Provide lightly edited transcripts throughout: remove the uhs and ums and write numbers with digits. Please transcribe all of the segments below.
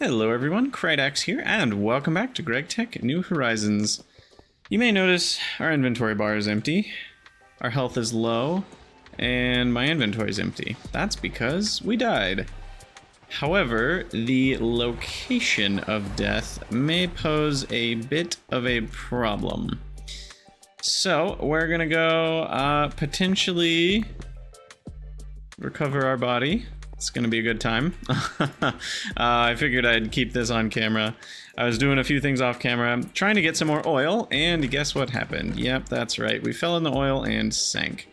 Hello everyone, GregTech here, and welcome back to GregTech New Horizons. You may notice our inventory bar is empty, our health is low, and my inventory is empty. That's because we died. However, the location of death may pose a bit of a problem. So, we're gonna go potentially recover our body. It's gonna be a good time. I figured I'd keep this on camera. I was doing a few things off camera, trying to get some more oil, and guess what happened? Yep, that's right. We fell in the oil and sank.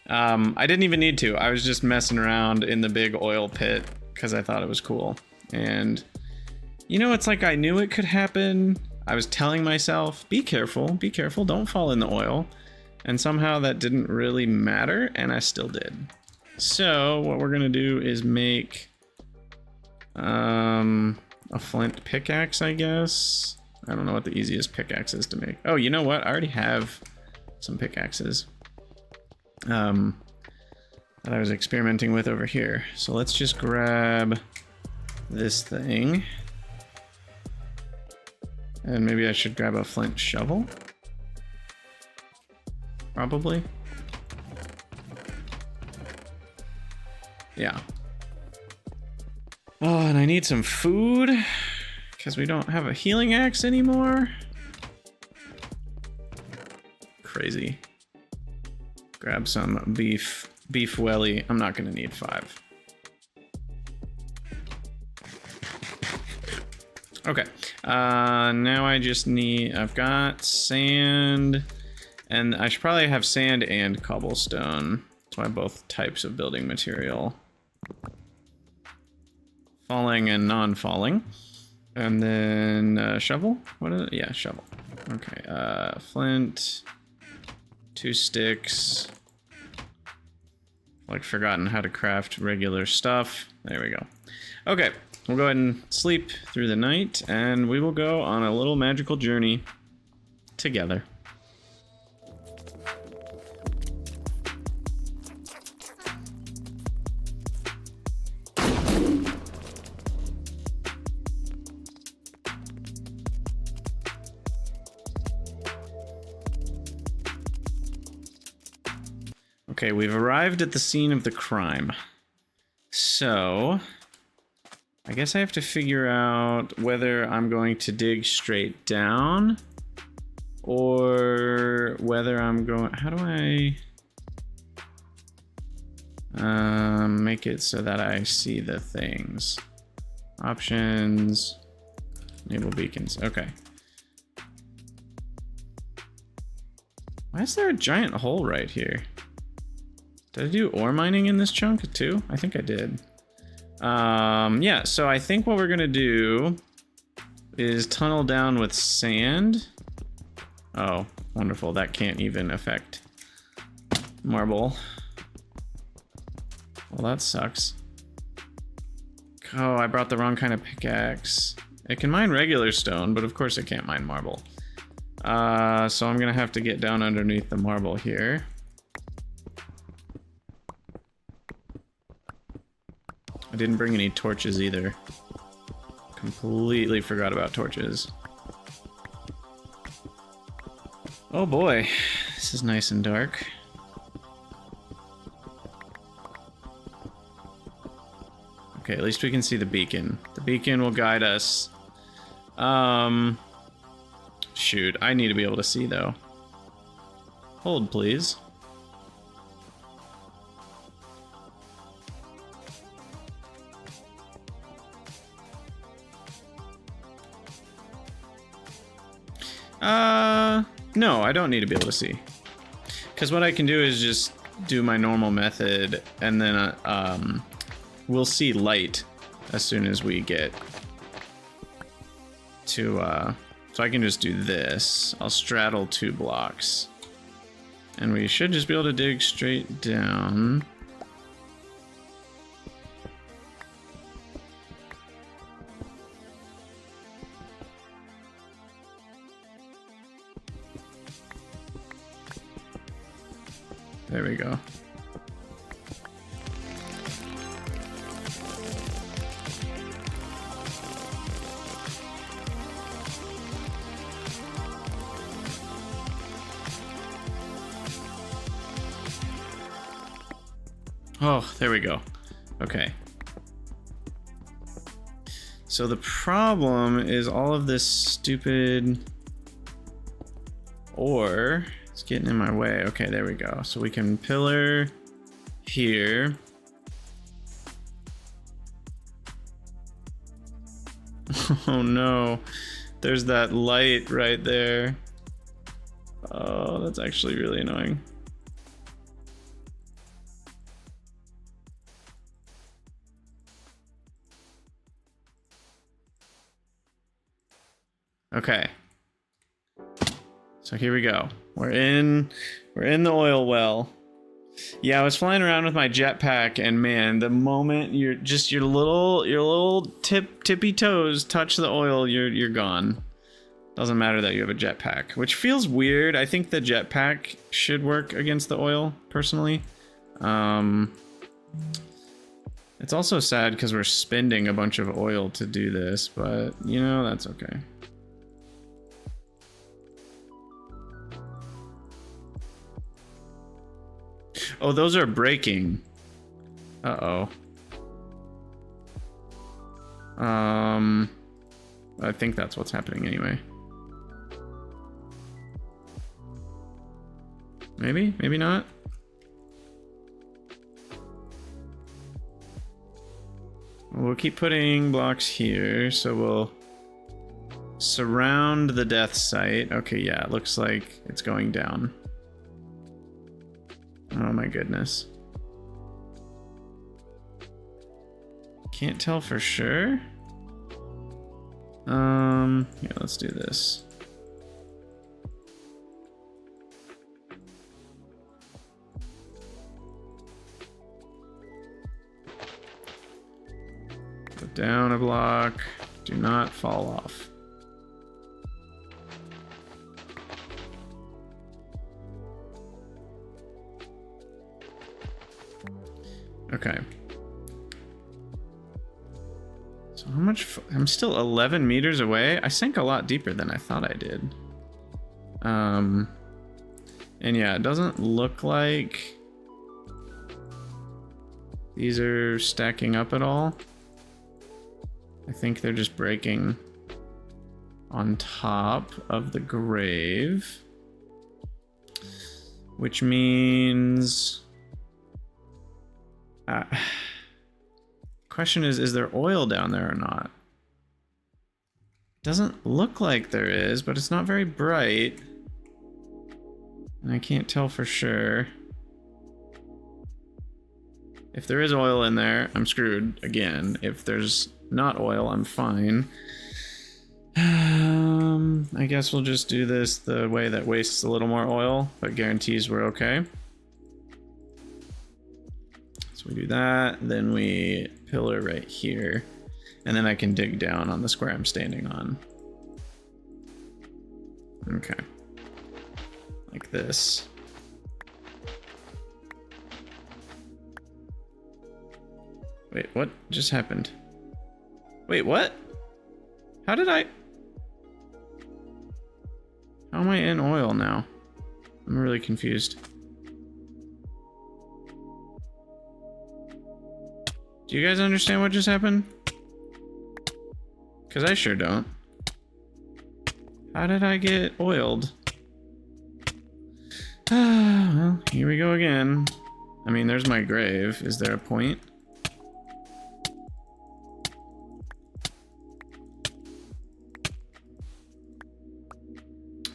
I didn't even need to. I was just messing around in the big oil pit because I thought it was cool. And you know, it's like I knew it could happen. I was telling myself, be careful, don't fall in the oil. And somehow that didn't really matter, and I still did. So what we're gonna do is make a flint pickaxe, I guess. I don't know what the easiest pickaxe is to make. Oh, you know what? I already have some pickaxes that I was experimenting with over here. So let's just grab this thing. And maybe I should grab a flint shovel. Probably. Yeah. Oh, and I need some food because we don't have a healing axe anymore. Crazy. Grab some beef welly. I'm not gonna need 5. Okay. Now I just need, I've got sand, and I should probably have sand and cobblestone. That's why both types of building material. Falling and non-falling. And then shovel? What is it? Yeah, shovel. Okay, flint, 2 sticks. Like forgotten how to craft regular stuff. There we go. Okay, we'll go ahead and sleep through the night, and we will go on a little magical journey together. Okay, we've arrived at the scene of the crime. So, I guess I have to figure out whether I'm going to dig straight down or whether I'm going... How do I make it so that I see the things? Options, enable beacons. Okay. Why is there a giant hole right here? Did I do ore mining in this chunk too? I think I did. Yeah, so I think what we're gonna do is tunnel down with sand. Oh, wonderful. That can't even affect marble. Well, that sucks. Oh, I brought the wrong kind of pickaxe. It can mine regular stone, but of course it can't mine marble. So I'm gonna have to get down underneath the marble here. I didn't bring any torches either. Completely forgot about torches. Oh boy, this is nice and dark. Okay, at least we can see the beacon. The beacon will guide us. Shoot, I need to be able to see though. Hold, please. No, I don't need to be able to see. Because what I can do is just do my normal method, and then we'll see light as soon as we get to, so I can just do this. I'll straddle 2 blocks. And we should just be able to dig straight down. There we go. Oh, there we go. Okay. So the problem is all of this stupid ore is getting in my way. Okay, there we go. So we can pillar here. Oh no, there's that light right there. Oh, that's actually really annoying. Okay. So here we go. We're in the oil well. Yeah, I was flying around with my jetpack, and man, the moment your little tippy toes touch the oil, you're gone. Doesn't matter that you have a jetpack, which feels weird. I think the jetpack should work against the oil, personally. It's also sad because we're spending a bunch of oil to do this, but you know, that's okay. Oh, those are breaking. Uh-oh. I think that's what's happening anyway. Maybe? Maybe not? We'll keep putting blocks here, so we'll surround the death site. Okay, yeah, it looks like it's going down. Oh my goodness. Can't tell for sure. Yeah, let's do this. Go down a block. Do not fall off. Okay. So how much? I'm still 11 meters away. I sank a lot deeper than I thought I did. And yeah, it doesn't look like these are stacking up at all. I think they're just breaking on top of the grave, which means question is there oil down there or not? Doesn't look like there is, but it's not very bright. And I can't tell for sure. If there is oil in there, I'm screwed again. If there's not oil, I'm fine. I guess we'll just do this the way that wastes a little more oil, but guarantees we're okay. So we do that, then we pillar right here, and then I can dig down on the square I'm standing on. Okay. Like this. Wait, what just happened? Wait, what? How did I... How am I in oil now? I'm really confused. Do you guys understand what just happened? Because I sure don't. How did I get oiled? Well, here we go again. I mean, there's my grave. Is there a point?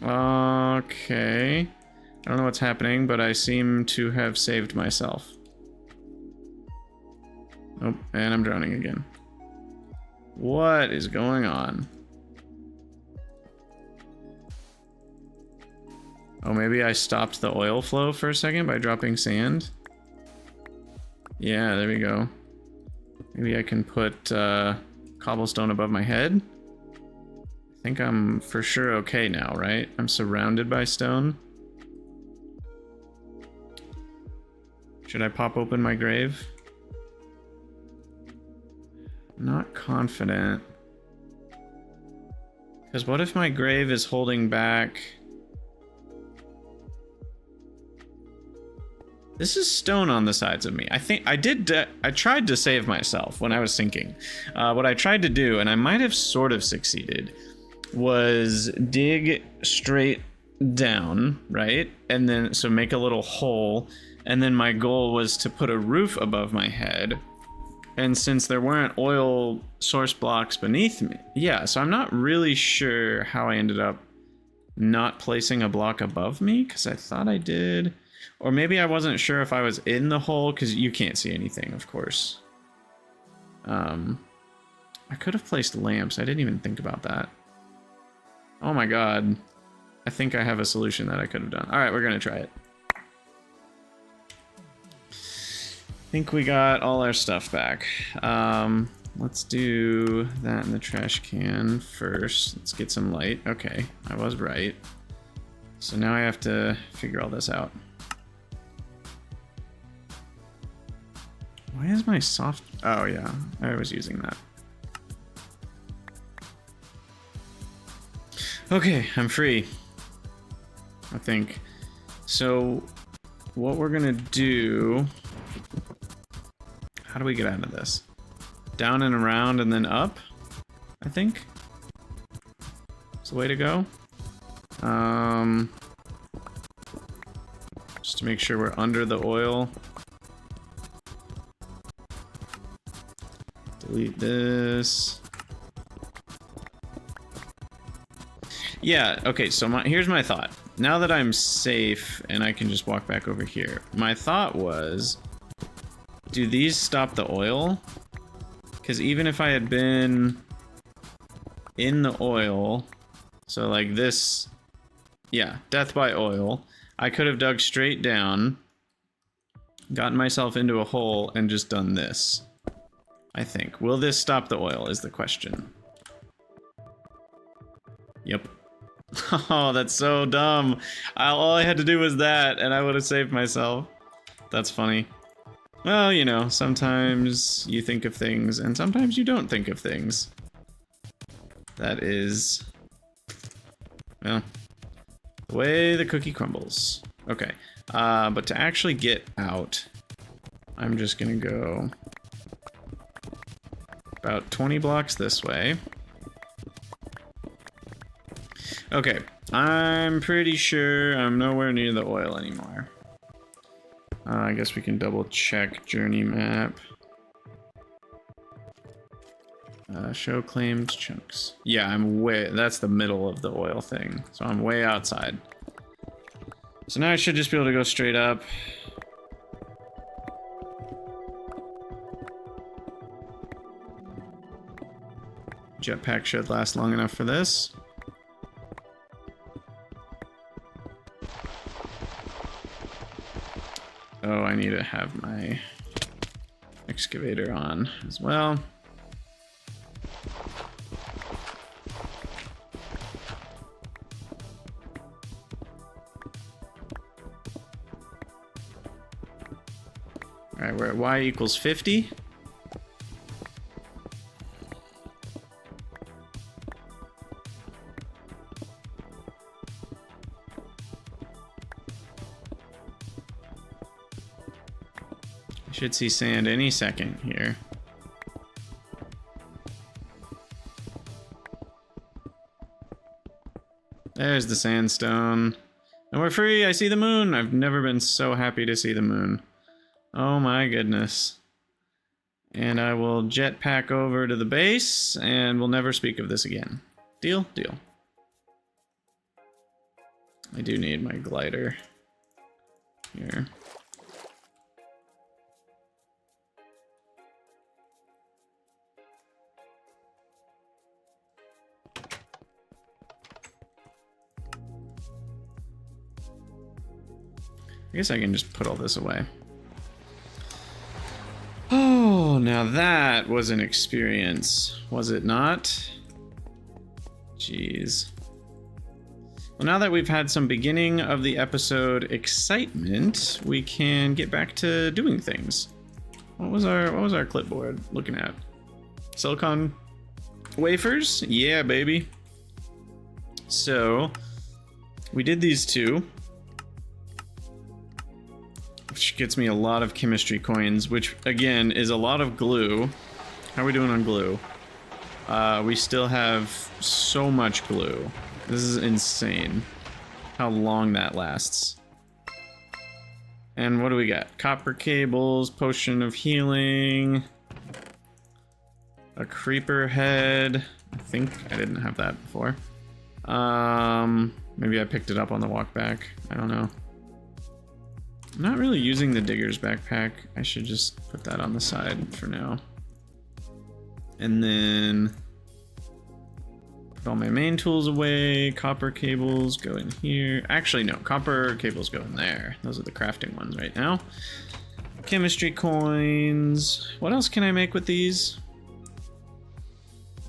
Okay. I don't know what's happening, but I seem to have saved myself. Oh, and I'm drowning again. What is going on? Oh, maybe I stopped the oil flow for a second by dropping sand? Yeah, there we go. Maybe I can put cobblestone above my head? I think I'm for sure okay now, right? I'm surrounded by stone. Should I pop open my grave? Not confident. Because what if my grave is holding back... This is stone on the sides of me. I think I did. I tried to save myself when I was sinking. What I tried to do, and I might have sort of succeeded, was dig straight down, right? And then, so make a little hole. And then my goal was to put a roof above my head. And since there weren't oil source blocks beneath me, yeah, so I'm not really sure how I ended up not placing a block above me, because I thought I did. Or maybe I wasn't sure if I was in the hole, because you can't see anything, of course. I could have placed lamps. I didn't even think about that. Oh my god. I think I have a solution that I could have done. Alright, we're gonna try it. I think we got all our stuff back. Let's do that in the trash can first. Let's get some light. Okay, I was right. So now I have to figure all this out. Why is my soft... Oh, yeah. I was using that. Okay, I'm free. I think. So, what we're gonna do... How do we get out of this? Down and around and then up, I think. It's the way to go. Just to make sure we're under the oil. Delete this. Yeah, okay, so here's my thought. Now that I'm safe and I can just walk back over here, my thought was, do these stop the oil? Because even if I had been in the oil, so like this, yeah, death by oil, I could have dug straight down, gotten myself into a hole, and just done this. I think. Will this stop the oil is the question. Yep. Oh, that's so dumb. All I had to do was that, and I would have saved myself. That's funny. Well, you know, sometimes you think of things, and sometimes you don't think of things. That is... well, the way the cookie crumbles. Okay, but to actually get out, I'm just gonna go about 20 blocks this way. Okay, I'm pretty sure I'm nowhere near the oil anymore. I guess we can double check journey map. Show claimed chunks. Yeah, I'm way, that's the middle of the oil thing. So I'm way outside. So now I should just be able to go straight up. Jetpack should last long enough for this. Oh, I need to have my excavator on as well. All right, we're at y equals 50. Should see sand any second here. There's the sandstone. And we're free! I see the moon! I've never been so happy to see the moon. Oh my goodness. And I will jetpack over to the base, and we'll never speak of this again. Deal? Deal. I do need my glider here. I guess I can just put all this away. Oh, now that was an experience, was it not? Jeez. Well, now that we've had some beginning of the episode excitement, we can get back to doing things. What was our clipboard looking at? Silicon wafers? Yeah, baby. So, we did these two. which gets me a lot of chemistry coins, which again is a lot of glue. How are we doing on glue? We still have so much glue. This is insane how long that lasts. And what do we got? Copper cables, potion of healing, a creeper head. I think I didn't have that before. Maybe I picked it up on the walk back. I don't know. I'm not really using the digger's backpack. I should just put that on the side for now. And then put all my main tools away. Copper cables go in here. Actually, no, copper cables go in there. Those are the crafting ones right now. Chemistry coins. What else can I make with these?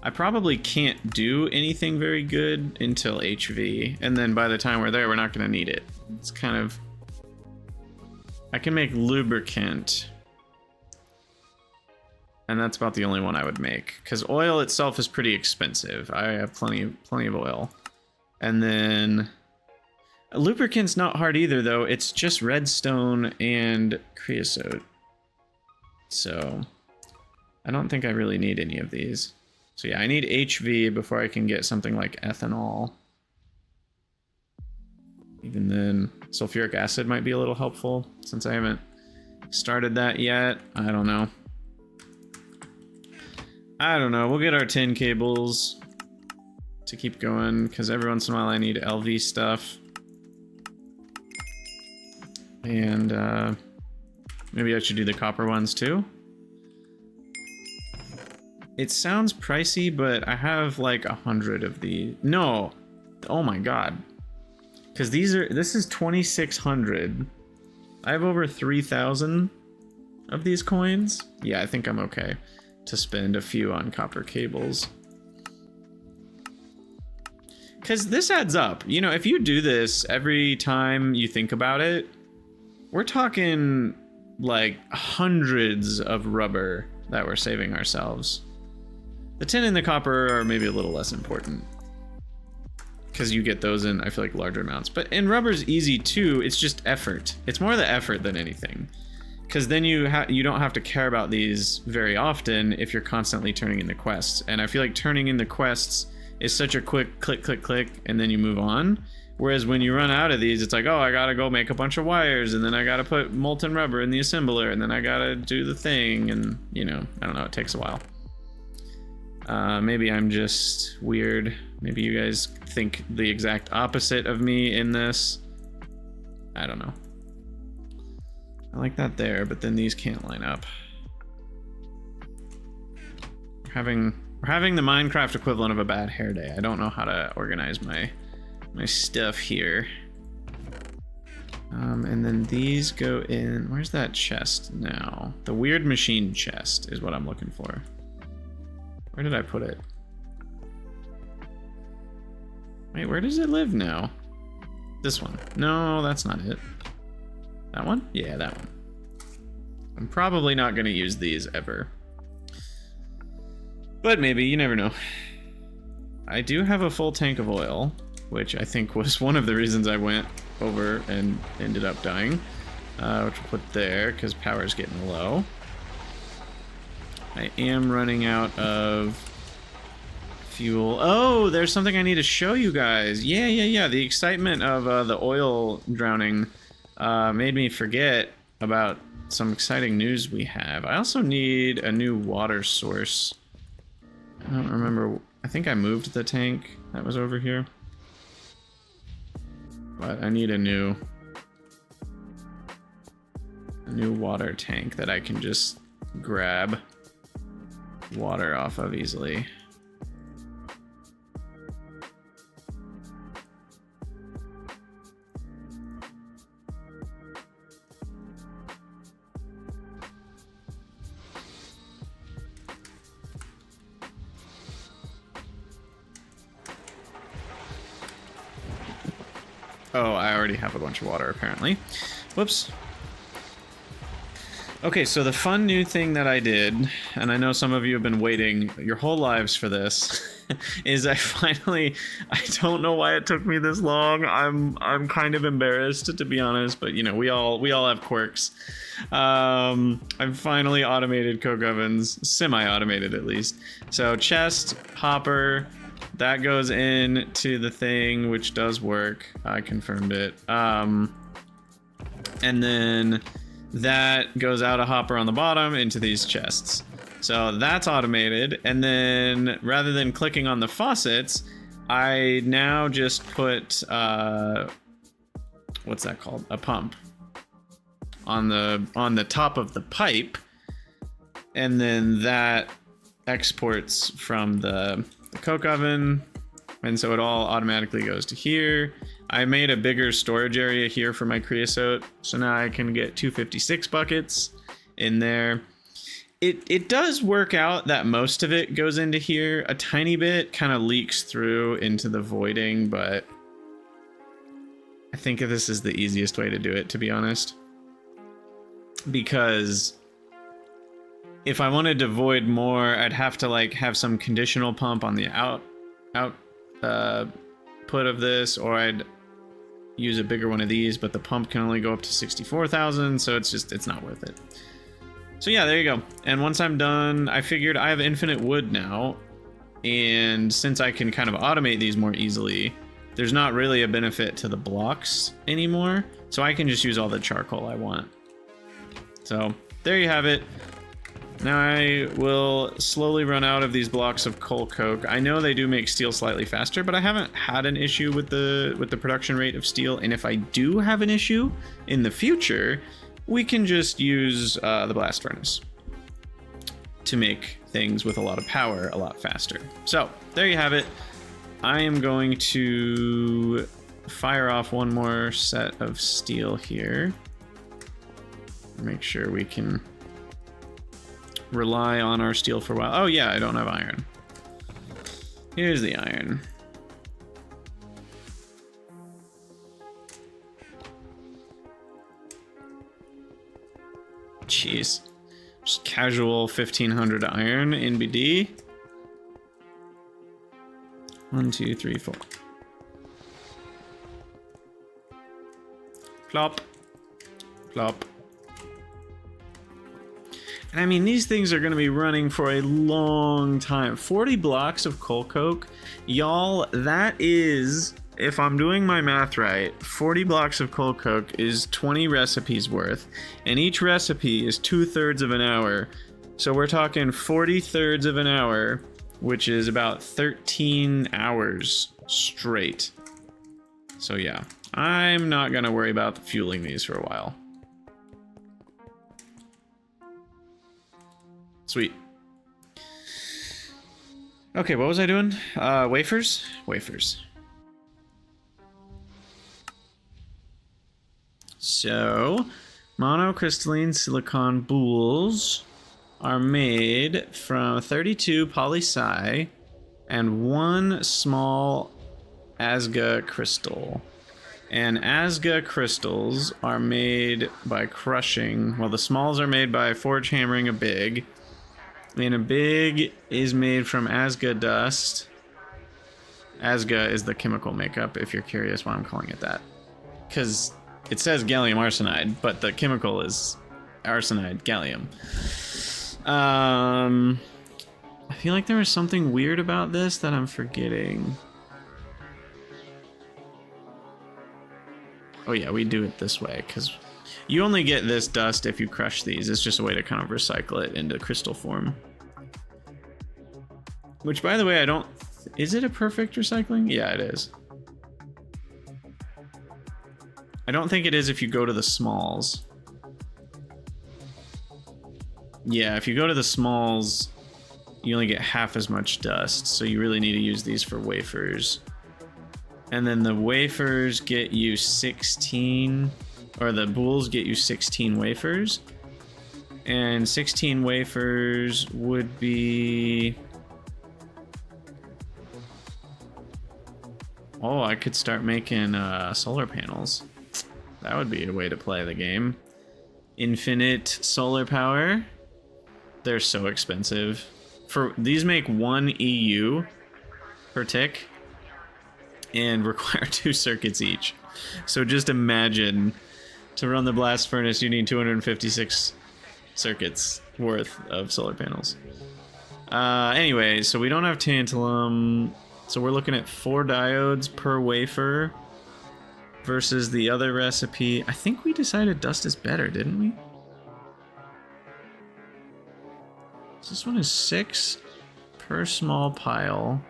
I probably can't do anything very good until HV, and then by the time we're there, we're not going to need it. It's kind of... I can make lubricant, and that's about the only one I would make, because oil itself is pretty expensive. I have plenty of oil. And then lubricant's not hard either, though. It's just redstone and creosote. So I don't think I really need any of these. So yeah, I need HV before I can get something like ethanol. Even then, sulfuric acid might be a little helpful since I haven't started that yet. I don't know. We'll get our tin cables to keep going because every once in a while I need LV stuff. And maybe I should do the copper ones too. It sounds pricey, but I have like 100 of these. No, oh my god. Because this is 2,600. I have over 3,000 of these coins. Yeah, I think I'm okay to spend a few on copper cables. Because this adds up. You know, if you do this every time you think about it, we're talking like hundreds of rubber that we're saving ourselves. The tin and the copper are maybe a little less important because you get those in, I feel like, larger amounts. But and rubber's easy too. It's just effort. It's more the effort than anything, because then you don't have to care about these very often if you're constantly turning in the quests. And I feel like turning in the quests is such a quick click, click, click, and then you move on. Whereas when you run out of these, it's like, oh, I gotta go make a bunch of wires, and then I gotta put molten rubber in the assembler, and then I gotta do the thing, and you know, I don't know, it takes a while. Maybe I'm just weird. Maybe you guys think the exact opposite of me in this. I don't know. I like that there, but then these can't line up. We're having the Minecraft equivalent of a bad hair day. I don't know how to organize my stuff here. And then these go in. Where's that chest now? The weird machine chest is what I'm looking for. Where did I put it? Wait, where does it live now? This one. No, that's not it. That one? Yeah, that one. I'm probably not going to use these ever. But maybe, you never know. I do have a full tank of oil, which I think was one of the reasons I went over and ended up dying. Which we'll put there, because power's getting low. I am running out of fuel. Oh, there's something I need to show you guys. Yeah. The excitement of the oil drowning made me forget about some exciting news we have. I also need a new water source. I don't remember. I think I moved the tank that was over here. But I need a new water tank that I can just grab water off of easily. Oh, I already have a bunch of water apparently. Whoops. Okay, so the fun new thing that I did, and I know some of you have been waiting your whole lives for this, is I don't know why it took me this long. I'm kind of embarrassed, to be honest, but you know, we all have quirks. I've finally automated coke ovens, semi-automated at least. So chest, hopper, that goes into the thing, which does work. I confirmed it. And then that goes out a hopper on the bottom into these chests. So that's automated, and then rather than clicking on the faucets, I now just put what's that called? A pump on the top of the pipe, and then that exports from the coke oven, and so it all automatically goes to here. I made a bigger storage area here for my creosote, so now I can get 256 buckets in there. It does work out that most of it goes into here. A tiny bit kind of leaks through into the voiding, but I think this is the easiest way to do it, to be honest. Because if I wanted to void more, I'd have to like have some conditional pump on the output of this, or I'd use a bigger one of these, but the pump can only go up to 64,000, so it's not worth it. So yeah, there you go. And once I'm done, I figured I have infinite wood now, and since I can kind of automate these more easily, there's not really a benefit to the blocks anymore, so I can just use all the charcoal I want. So there you have it. Now I will slowly run out of these blocks of coal coke. I know they do make steel slightly faster, but I haven't had an issue with the production rate of steel, and if I do have an issue in the future, we can just use the blast furnace to make things with a lot of power a lot faster. So there you have it. I am going to fire off one more set of steel here. Make sure we can rely on our steel for a while. Oh yeah, I don't have iron. Here's the iron. Jeez. Just casual 1500 iron in BD. 1, 2, 3, 4. Plop. Plop. And I mean, these things are going to be running for a long time. 40 blocks of coal coke. Y'all, that is, if I'm doing my math right, 40 blocks of coal coke is 20 recipes worth, and each recipe is 2/3 of an hour. So we're talking 40/3 of an hour, which is about 13 hours straight. So yeah, I'm not gonna worry about fueling these for a while. Sweet. Okay, what was I doing? Wafers? Wafers. So, monocrystalline silicon boules are made from 32 poly-Si and 1 small Asga crystal. And Asga crystals are made by crushing, well, the smalls are made by forge hammering a big, and a big is made from Asga dust. Asga is the chemical makeup, if you're curious why I'm calling it that. Because it says gallium arsenide, but the chemical is arsenide gallium. I feel like there was something weird about this that I'm forgetting. Oh yeah, we do it this way, because you only get this dust if you crush these. It's just a way to kind of recycle it into crystal form. Which, by the way, I don't... Is it a perfect recycling? Yeah, it is. I don't think it is if you go to the smalls. Yeah, if you go to the smalls, you only get half as much dust, so you really need to use these for wafers. And then the wafers get you 16, or the boules get you 16 wafers. And 16 wafers would be... Oh, I could start making solar panels. That would be a way to play the game. Infinite solar power. They're so expensive. These make 1 EU, per tick and require 2 circuits each. So just imagine, to run the blast furnace, you need 256 circuits worth of solar panels. Anyway, so we don't have tantalum, so we're looking at 4 diodes per wafer versus the other recipe. I think we decided dust is better, didn't we? So this one is 6 per small pile.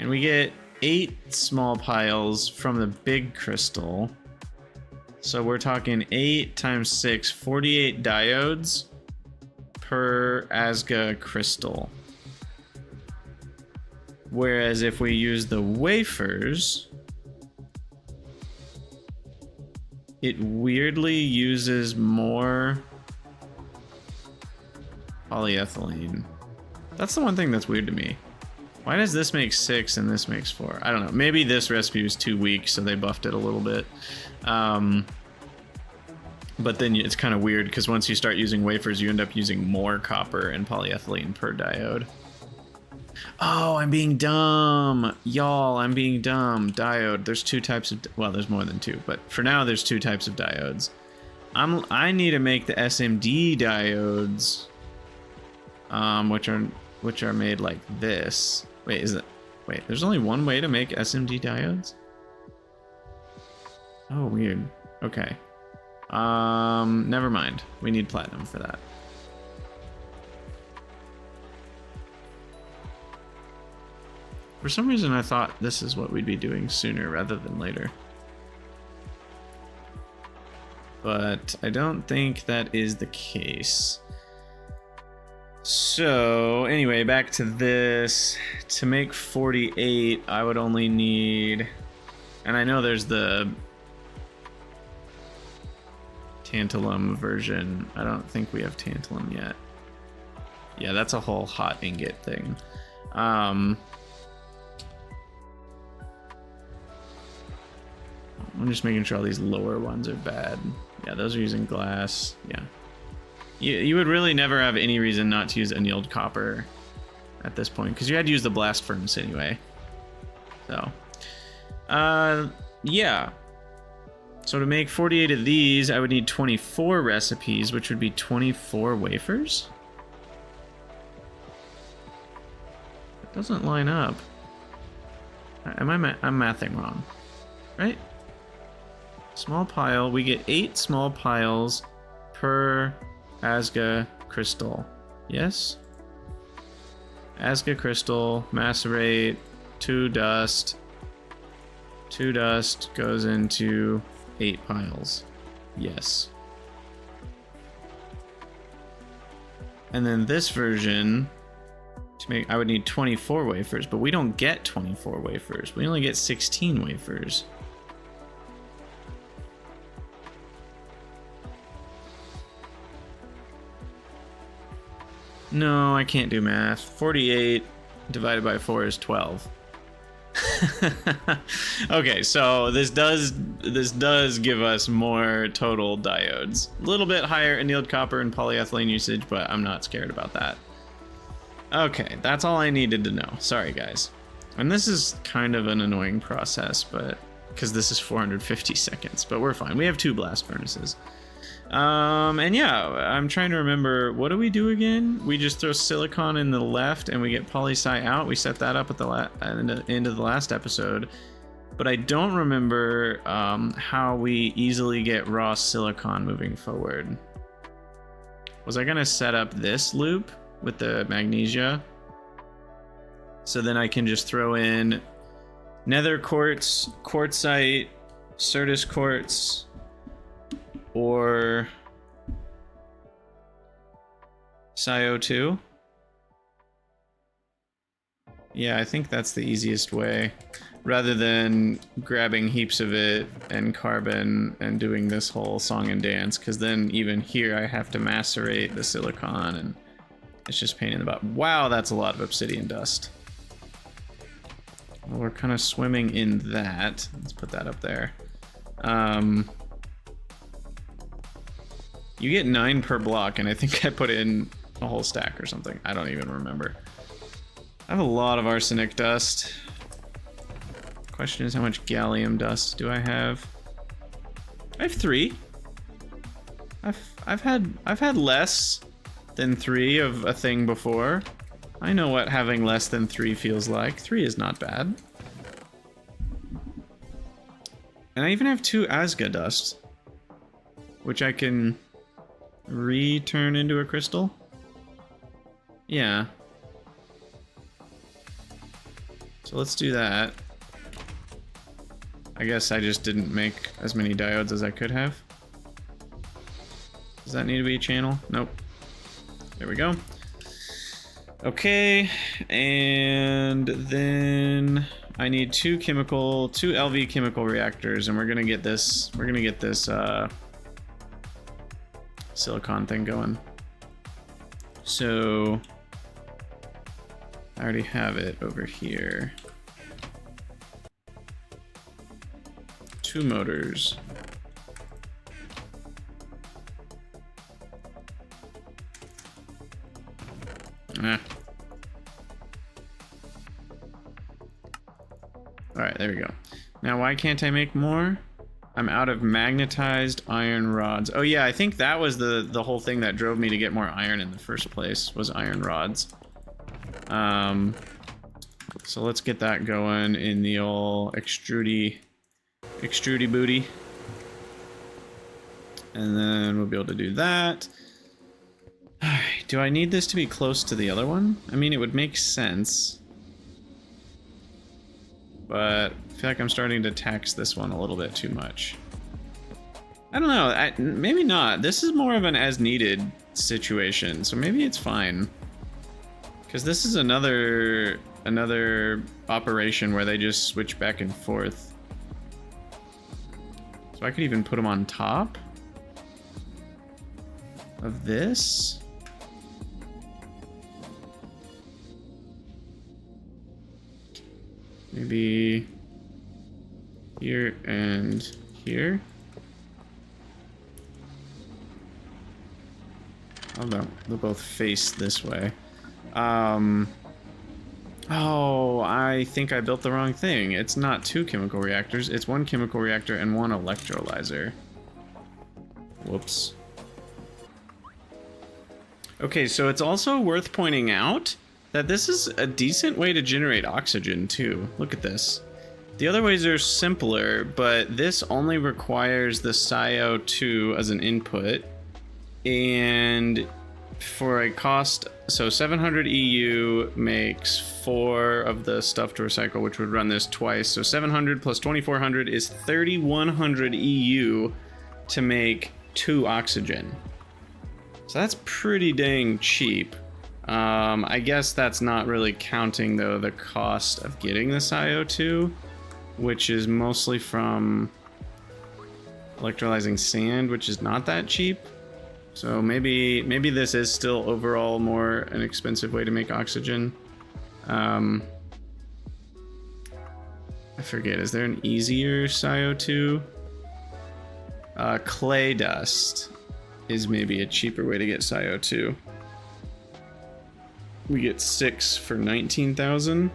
And we get 8 small piles from the big crystal. So we're talking 8 times 6, 48 diodes per ASGA crystal. Whereas if we use the wafers, it weirdly uses more polyethylene. That's the one thing that's weird to me. Why does this make 6 and this makes 4? I don't know. Maybe this recipe was too weak, so they buffed it a little bit. But then it's kind of weird because once you start using wafers, you end up using more copper and polyethylene per diode. Oh, I'm being dumb. Y'all, I'm being dumb. Diode. There's 2 types of... Well, there's more than 2, but for now, there's 2 types of diodes. I need to make the SMD diodes, which are made like this. Wait, there's only one way to make SMD diodes? Oh, weird. Okay. Never mind. We need platinum for that. For some reason, I thought this is what we'd be doing sooner rather than later. But I don't think that is the case. So, anyway, back to this. To make 48, I would only need... And I know there's the tantalum version. I don't think we have tantalum yet. Yeah, that's a whole hot ingot thing. I'm just making sure all these lower ones are bad. Yeah, those are using glass. Yeah. You would really never have any reason not to use annealed copper at this point, because you had to use the blast furnace anyway. So, yeah. So to make 48 of these, I would need 24 recipes, which would be 24 wafers? It doesn't line up. I'm mathing wrong, right? Small pile, we get 8 small piles per ASGA crystal. Yes? ASGA crystal, macerate, 2 dust. 2 dust goes into 8 piles. Yes. And then this version, to make, I would need 24 wafers, but we don't get 24 wafers. We only get 16 wafers. No, I can't do math. 48 divided by 4 is 12. Okay, so this does give us more total diodes. A little bit higher annealed copper and polyethylene usage, but I'm not scared about that. Okay, that's all I needed to know. Sorry, guys. And this is kind of an annoying process, but because this is 450 seconds, but we're fine. We have 2 blast furnaces. And yeah, I'm trying to remember, what do we do again? We just throw silicon in the left and we get poly-Si out. We set that up at the end of the last episode, but I don't remember how we easily get raw silicon moving forward. Was I gonna set up this loop with the magnesia? So then I can just throw in nether quartz, quartzite, Certus quartz, or SiO2. Yeah, I think that's the easiest way, rather than grabbing heaps of it and carbon and doing this whole song and dance, because then even here I have to macerate the silicon and it's just pain in the butt. Wow, that's a lot of obsidian dust. Well, we're kind of swimming in that. Let's put that up there. You get 9 per block, and I think I put in a whole stack or something. I don't even remember. I have a lot of arsenic dust. Question is, how much gallium dust do I have? I have 3. I've had less than 3 of a thing before. I know what having less than 3 feels like. 3 is not bad. And I even have 2 Asga dust, which I can return into a crystal. Yeah. So let's do that. I guess I just didn't make as many diodes as I could have. Does that need to be a channel? Nope. There we go. Okay, and then I need 2 LV chemical reactors, and we're gonna get this silicon thing going. So I already have it over here. 2 motors. Alright, there we go. Now, why can't I make more? I'm out of magnetized iron rods. Oh yeah, I think that was the whole thing that drove me to get more iron in the first place, was iron rods. So let's get that going in the old extrudy booty. And then we'll be able to do that. Alright, do I need this to be close to the other one? I mean, it would make sense. But I feel like I'm starting to tax this one a little bit too much. I don't know, maybe not. This is more of an as-needed situation, so maybe it's fine. Because this is another operation where they just switch back and forth. So I could even put them on top of this. Maybe here and here. Oh no, they'll both face this way. Oh, I think I built the wrong thing. It's not 2 chemical reactors, it's 1 chemical reactor and 1 electrolyzer. Whoops. Okay, so it's also worth pointing out that this is a decent way to generate oxygen too. Look at this. The other ways are simpler, but this only requires the SiO2 as an input. And for a cost, so 700 EU makes 4 of the stuff to recycle, which would run this twice. So 700 plus 2400 is 3100 EU to make 2 oxygen. So that's pretty dang cheap. I guess that's not really counting, though, the cost of getting the SiO2, which is mostly from electrolyzing sand, which is not that cheap. So maybe this is still overall more an expensive way to make oxygen. I forget, is there an easier SiO2? Clay dust is maybe a cheaper way to get SiO2. We get 6 for 19,000.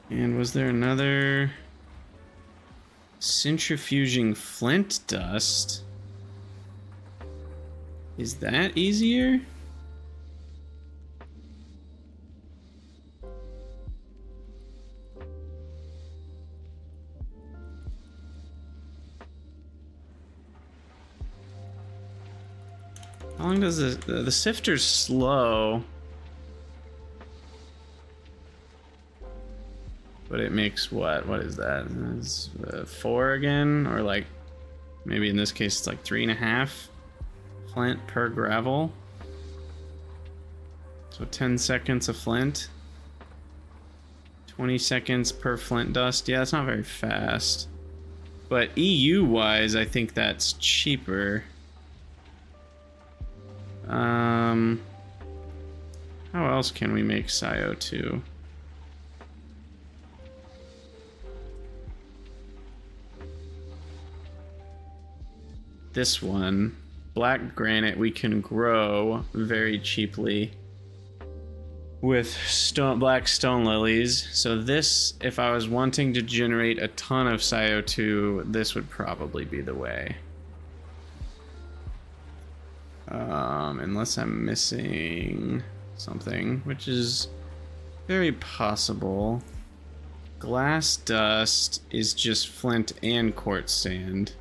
And was there another centrifuging flint dust? Is that easier? How long does the sifter's slow? But it makes what? What is that? It's 4 again? Or like, maybe in this case it's like 3.5 flint per gravel. So 10 seconds of flint. 20 seconds per flint dust. Yeah, that's not very fast. But EU-wise, I think that's cheaper. How else can we make SiO2? This one. black granite we can grow very cheaply with black stone lilies. So this, if I was wanting to generate a ton of CO2, this would probably be the way. Unless I'm missing something, which is very possible. Glass dust is just flint and quartz sand.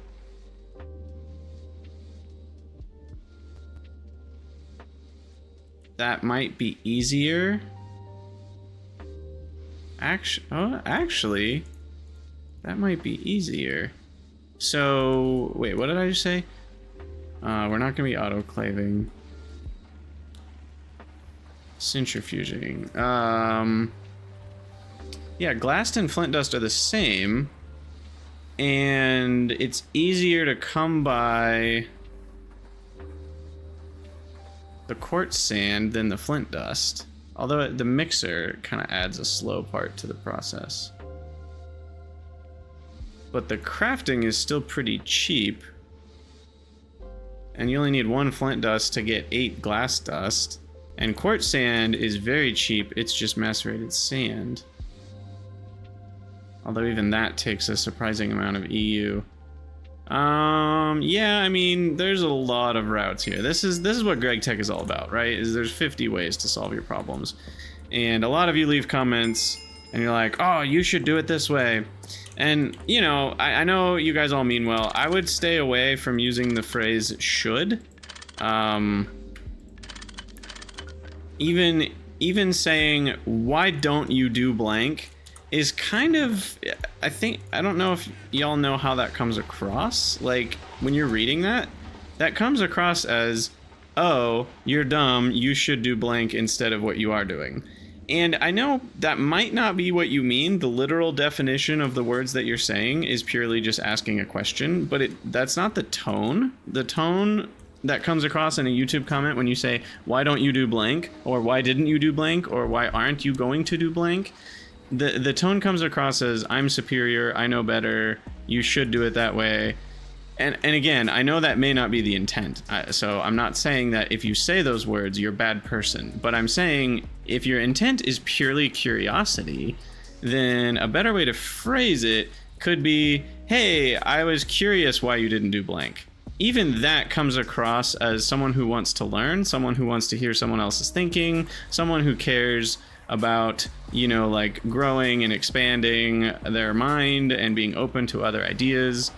That might be easier. Actually, that might be easier. So, wait, what did I just say? We're not gonna be autoclaving. Centrifuging. Yeah, glass and flint dust are the same. And it's easier to come by the quartz sand than the flint dust. Although the mixer kind of adds a slow part to the process. But the crafting is still pretty cheap. And you only need 1 flint dust to get 8 glass dust. And quartz sand is very cheap, it's just macerated sand. Although even that takes a surprising amount of EU. Yeah, I mean, there's a lot of routes here. This is what GregTech is all about, right? There's 50 ways to solve your problems. And a lot of you leave comments and you're like, oh, you should do it this way. And, you know, I know you guys all mean well. I would stay away from using the phrase should. Even saying, why don't you do blank, is kind of, I don't know if y'all know how that comes across. Like, when you're reading that comes across as, oh, you're dumb, you should do blank instead of what you are doing. And I know that might not be what you mean. The literal definition of the words that you're saying is purely just asking a question, but that's not the tone. The tone that comes across in a YouTube comment when you say, why don't you do blank? Or why didn't you do blank? Or why aren't you going to do blank? The tone comes across as, I'm superior, I know better, you should do it that way. And again, I know that may not be the intent. So I'm not saying that if you say those words, you're a bad person. But I'm saying if your intent is purely curiosity, then a better way to phrase it could be, hey, I was curious why you didn't do blank. Even that comes across as someone who wants to learn, someone who wants to hear someone else's thinking, someone who cares about, you know, like growing and expanding their mind and being open to other ideas.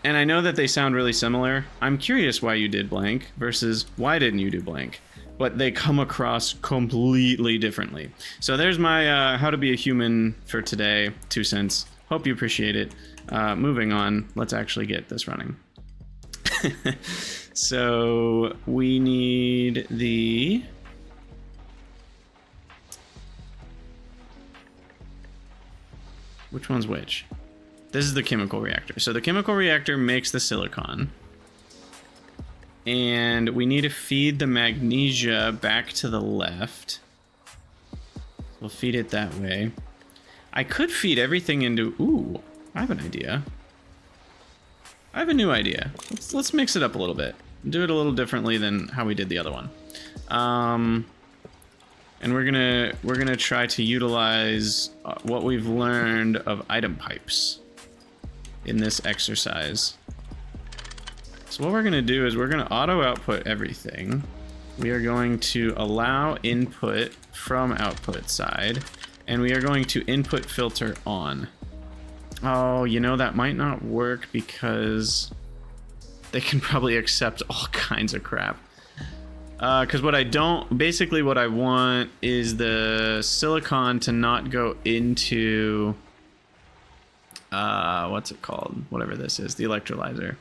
And I know that they sound really similar. I'm curious why you did blank versus why didn't you do blank, but they come across completely differently. So there's my how to be a human for today, 2 cents. Hope you appreciate it. Moving on, let's actually get this running. So we need the which one's which? This is the chemical reactor. So the chemical reactor makes the silicon. And we need to feed the magnesia back to the left. We'll feed it that way. I could feed everything into... Ooh, I have an idea. I have a new idea. Let's mix it up a little bit. Do it a little differently than how we did the other one. And we're gonna try to utilize what we've learned of item pipes in this exercise. So what we're gonna do is we're gonna auto output everything. We are going to allow input from output side, and we are going to input filter on. Oh, you know, that might not work because they can probably accept all kinds of crap. Because what I want is the silicon to not go into, what's it called? Whatever this is, the electrolyzer.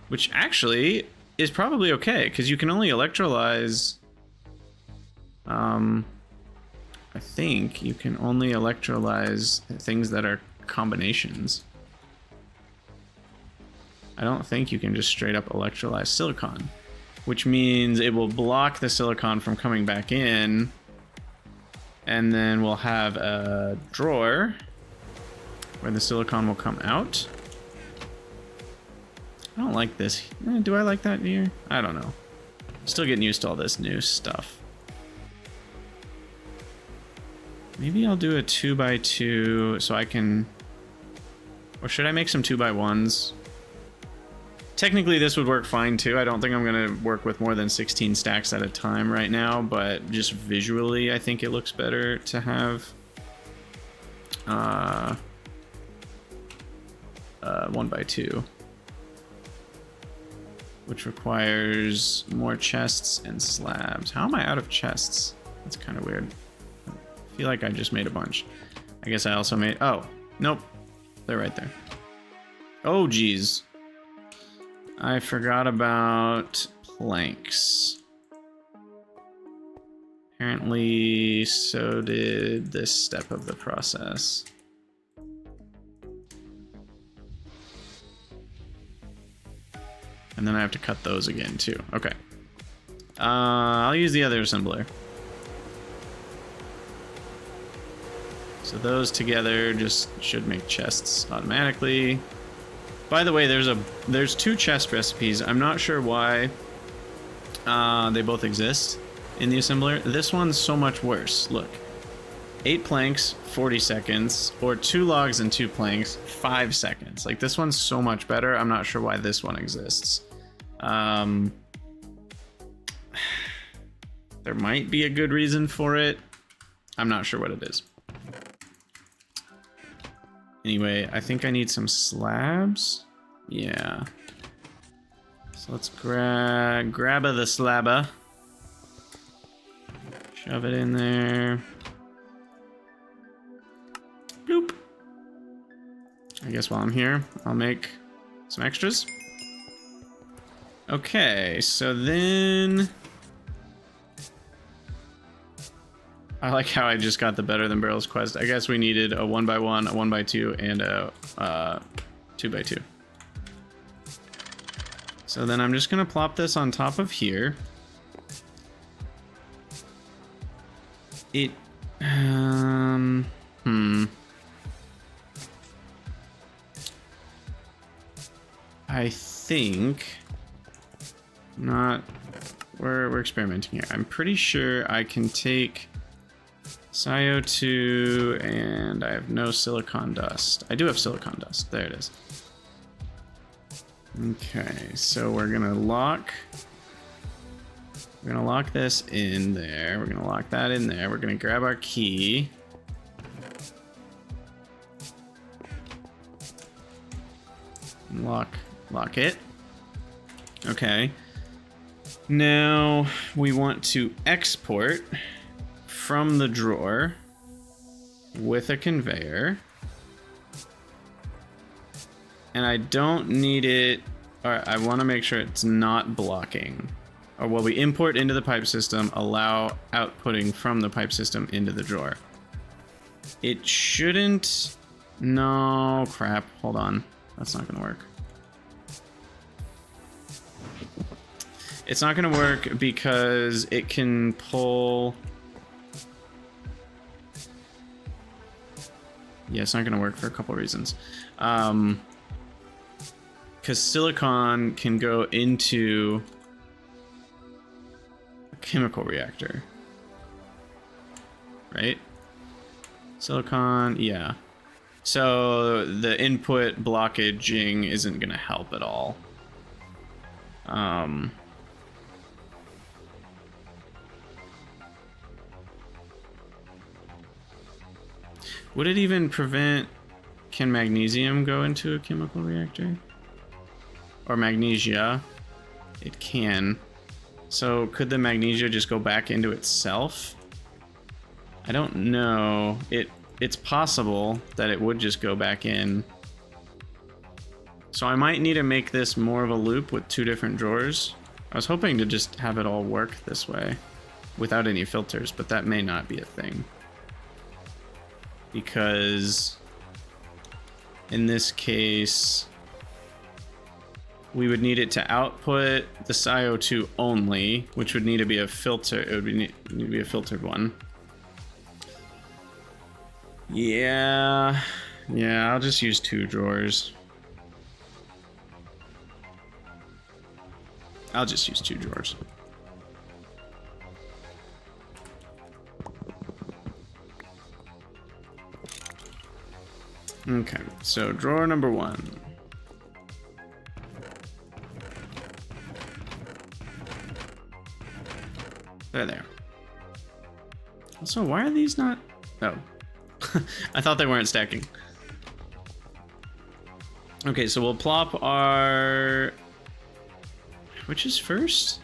Which actually is probably okay, because you can only electrolyze, I think you can only electrolyze things that are combinations. I don't think you can just straight up electrolyze silicon, which means it will block the silicon from coming back in, and then we'll have a drawer where the silicon will come out. I don't like this. Do I like that here? I don't know. Still getting used to all this new stuff. Maybe I'll do a 2x2 so I can... Or should I make some 2x1s? Technically this would work fine too. I don't think I'm going to work with more than 16 stacks at a time right now, but just visually I think it looks better to have 1x2. Which requires more chests and slabs. How am I out of chests? That's kind of weird. I feel like I just made a bunch. I guess I also made... Oh, nope. They're right there. Oh, geez. I forgot about planks. Apparently, so did this step of the process. And then I have to cut those again, too. Okay. I'll use the other assembler. So those together just should make chests automatically. By the way, there's 2 chest recipes. I'm not sure why they both exist in the assembler. This one's so much worse. Look. 8 planks, 40 seconds, or 2 logs and 2 planks, 5 seconds. Like, this one's so much better. I'm not sure why this one exists. There might be a good reason for it. I'm not sure what it is. Anyway, I think I need some slabs. Yeah. So let's grab the slabba. Shove it in there. Bloop. I guess while I'm here, I'll make some extras. Okay, so then... I like how I just got the Better Than Barrels quest. I guess we needed a 1x1, a 1x2, and a 2x2. So then I'm just gonna plop this on top of here. It... I think... We're experimenting here. I'm pretty sure I can take SiO2 and I have no silicon dust. I do have silicon dust. There it is. Okay, so we're gonna lock this in there. We're gonna lock that in there. We're gonna grab our key. Lock it. Okay. Now we want to export from the drawer with a conveyor. And I don't need it, or I want to make sure it's not blocking. Or while we import into the pipe system, allow outputting from the pipe system into the drawer. It shouldn't... No, crap, hold on. That's not gonna work. It's not gonna work because it can pull... Yeah, it's not gonna work for a couple reasons. Because silicon can go into a chemical reactor. Right? Silicon, yeah. So the input blockaging isn't gonna help at all. Would it even prevent... Can magnesium go into a chemical reactor? Or magnesia? It can. So could the magnesia just go back into itself? I don't know. It's possible that it would just go back in. So I might need to make this more of a loop with 2 different drawers. I was hoping to just have it all work this way without any filters, but that may not be a thing. Because in this case, we would need it to output the SiO2 only, which would need to be a filter. It would need to be a filtered one. Yeah, I'll just use 2 drawers. I'll just use 2 drawers. Okay, so drawer number 1. There. Also, why are these not... Oh. I thought they weren't stacking. Okay, so we'll plop our... Which is first?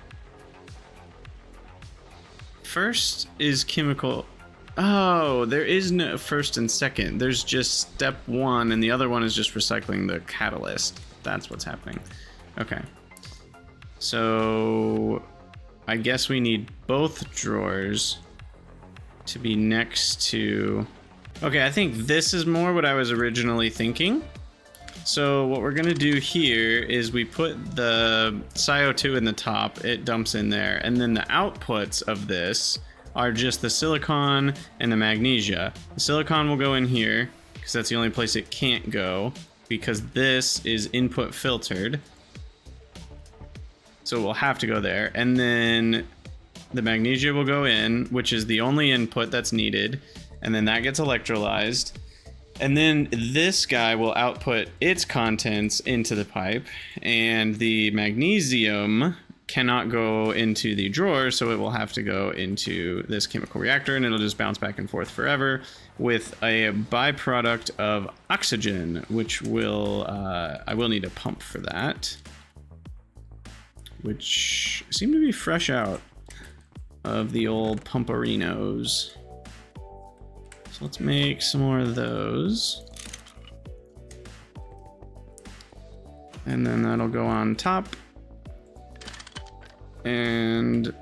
First is chemical... Oh, there is no first and second. There's just step 1, and the other one is just recycling the catalyst. That's what's happening. Okay. So... I guess we need both drawers to be next to... Okay, I think this is more what I was originally thinking. So what we're gonna do here is we put the SiO2 in the top, it dumps in there, and then the outputs of this are just the silicon and the magnesia. The silicon will go in here, because that's the only place it can't go, because this is input filtered. So we'll have to go there. And then the magnesia will go in, which is the only input that's needed. And then that gets electrolyzed. And then this guy will output its contents into the pipe. And the magnesium cannot go into the drawer, so it will have to go into this chemical reactor, and it'll just bounce back and forth forever with a byproduct of oxygen, which will, I will need a pump for that. Which seem to be fresh out of the old pumperinos. So let's make some more of those. And then that'll go on top. And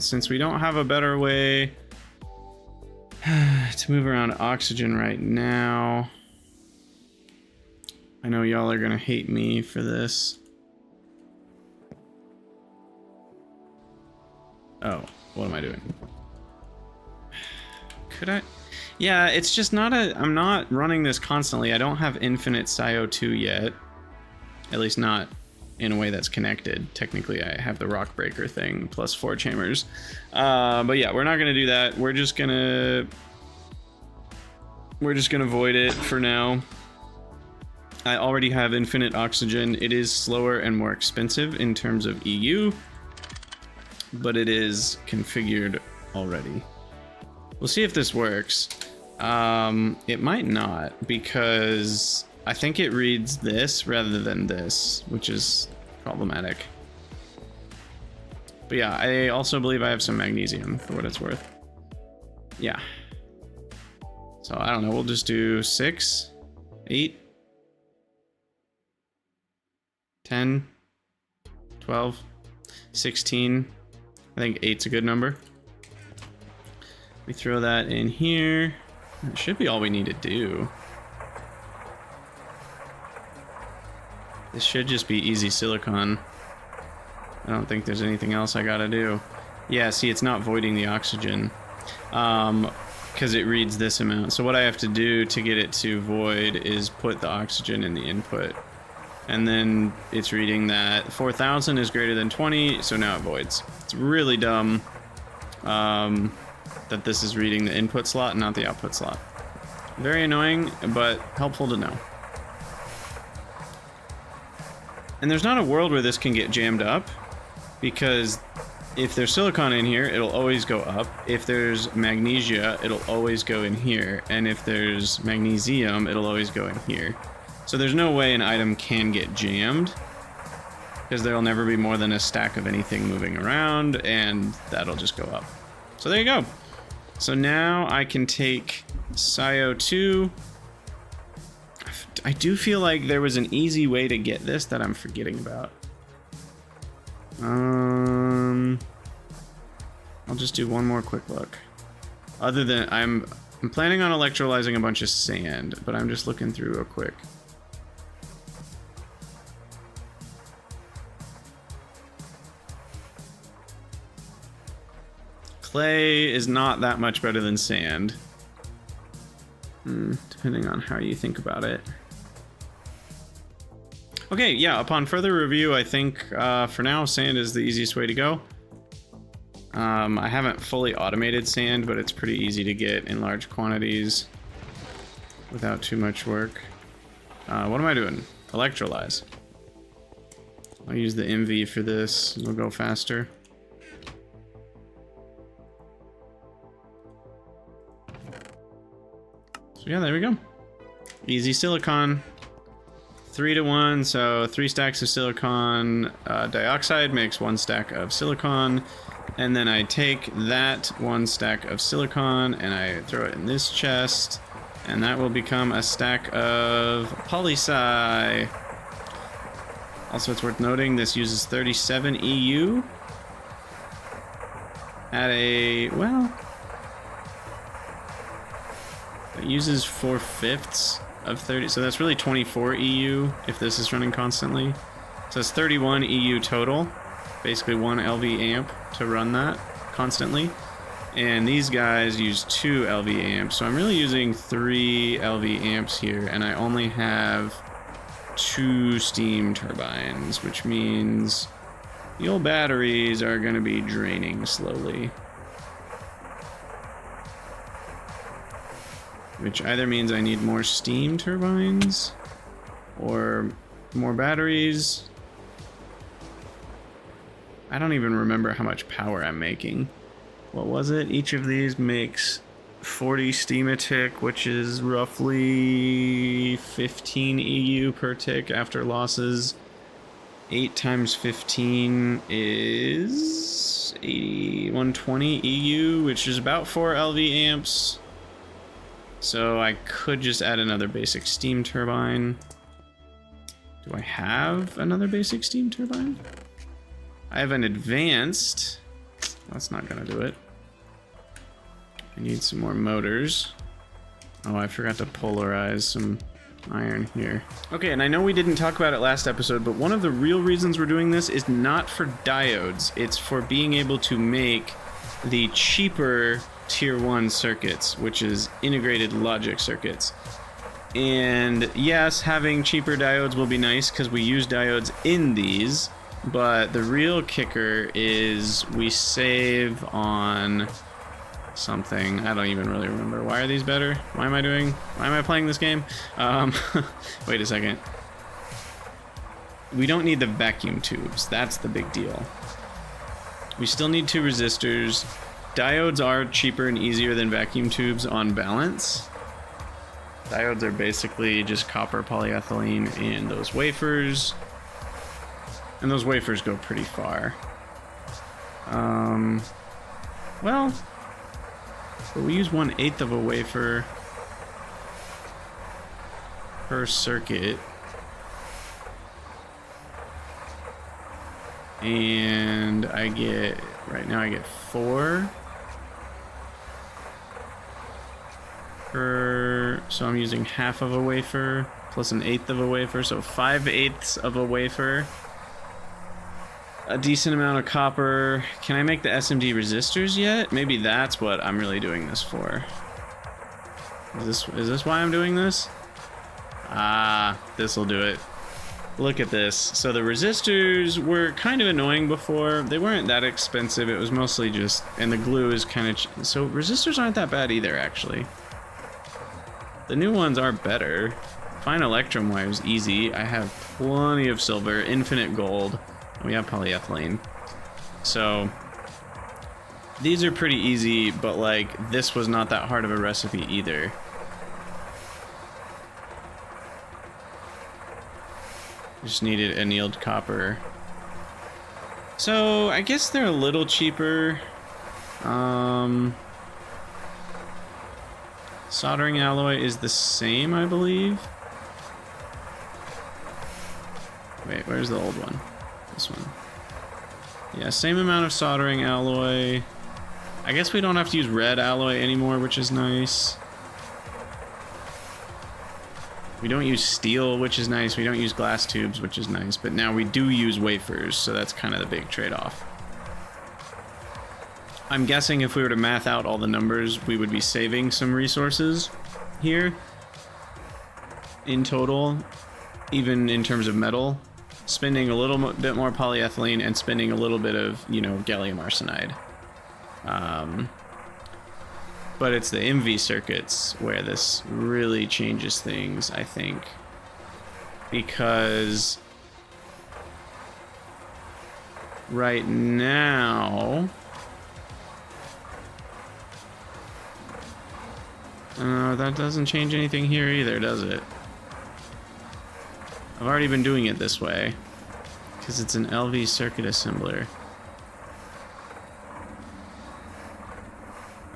since we don't have a better way to move around oxygen right now, I know y'all are gonna hate me for this. Oh, what am I doing? Could I? Yeah, it's just not I'm not running this constantly. I don't have infinite SiO2 yet. At least not in a way that's connected. Technically, I have the rock breaker thing plus 4 chambers. But yeah, we're not gonna do that. We're just gonna void it for now. I already have infinite oxygen. It is slower and more expensive in terms of EU, but it is configured already. We'll see if this works. It might not, because I think it reads this rather than this, which is problematic. But yeah, I also believe I have some magnesium for what it's worth. Yeah. So I don't know, we'll just do 6, 8, 10, 12, 16. I think 8's a good number. We throw that in here. It should be all we need to do. This should just be easy silicon. I don't think there's anything else I gotta do. Yeah, see, it's not voiding the oxygen because it reads this amount. So what I have to do to get it to void is put the oxygen in the input. And then it's reading that 4,000 is greater than 20, so now it voids. It's really dumb that this is reading the input slot and not the output slot. Very annoying, but helpful to know. And there's not a world where this can get jammed up, because if there's silicon in here, it'll always go up. If there's magnesia, it'll always go in here. And if there's magnesium, it'll always go in here. So there's no way an item can get jammed, because there'll never be more than a stack of anything moving around, and that'll just go up. So there you go. So now I can take SiO2. I do feel like there was an easy way to get this that I'm forgetting about. I'll just do one more quick look. Other than I'm planning on electrolyzing a bunch of sand, but I'm just looking through real quick. Clay is not that much better than sand. Depending on how you think about it. Okay, yeah, upon further review, I think for now, sand is the easiest way to go. I haven't fully automated sand, but it's pretty easy to get in large quantities without too much work. What am I doing? Electrolyze. I'll use the MV for this. It'll go faster. So yeah, there we go. Easy silicon. 3 to 1, so 3 stacks of silicon dioxide makes 1 stack of silicon. And then I take that 1 stack of silicon and I throw it in this chest. And that will become a stack of polysci. Also, it's worth noting this uses 37 EU at a, well, it uses 4/5 of 30, so that's really 24 EU if this is running constantly. So it's 31 EU total, basically 1 LV amp to run that constantly. And these guys use 2 LV amps, so I'm really using 3 LV amps here, and I only have 2 steam turbines, which means the old batteries are going to be draining slowly. Which either means I need more steam turbines or more batteries. I don't even remember how much power I'm making. What was it? Each of these makes 40 steam a tick, which is roughly 15 EU per tick after losses. 8 times 15 is 120 EU, which is about 4 LV amps. So I could just add another basic steam turbine. Do I have another basic steam turbine? I have an advanced. That's not gonna do it. I need some more motors. Oh, I forgot to polarize some iron here. Okay, and I know we didn't talk about it last episode, but one of the real reasons we're doing this is not for diodes. It's for being able to make the cheaper tier 1 circuits, which is integrated logic circuits. And yes, having cheaper diodes will be nice because we use diodes in these, but the real kicker is we save on something. I don't even really remember. Why are these better? Why am I playing this game? Wait a second. We don't need the vacuum tubes. That's the big deal. We still need 2 resistors. Diodes are cheaper and easier than vacuum tubes on balance. Diodes are basically just copper, polyethylene, and those wafers. And those wafers go pretty far. Well, but we use 1/8 of a wafer per circuit. And right now I get 4 per, so I'm using half of a wafer plus 1/8 of a wafer, so 5/8 of a wafer. A decent amount of copper. Can I make the SMD resistors yet? Maybe that's what I'm really doing this for. Is this why I'm doing this? Ah, this'll do it. Look at this. So the resistors were kind of annoying before. They weren't that expensive. It was mostly just, and the glue is kind of, so resistors aren't that bad either, actually. The new ones are better. Fine electrum wire's easy. I have plenty of silver, infinite gold. We have polyethylene. So these are pretty easy, but like this was not that hard of a recipe either. Just needed annealed copper. So I guess they're a little cheaper. Soldering alloy is the same, I believe. Wait, where's the old one? This one. Yeah, same amount of soldering alloy. I guess we don't have to use red alloy anymore, which is nice. We don't use steel, which is nice. We don't use glass tubes, which is nice. But now we do use wafers, so that's kind of the big trade-off. I'm guessing if we were to math out all the numbers, we would be saving some resources here in total. even in terms of metal, spending a little bit more polyethylene and spending a little bit of, you know, gallium arsenide. But it's the MV circuits where this really changes things, I think. Because right now, that doesn't change anything here either, does it? I've already been doing it this way because it's an LV circuit assembler.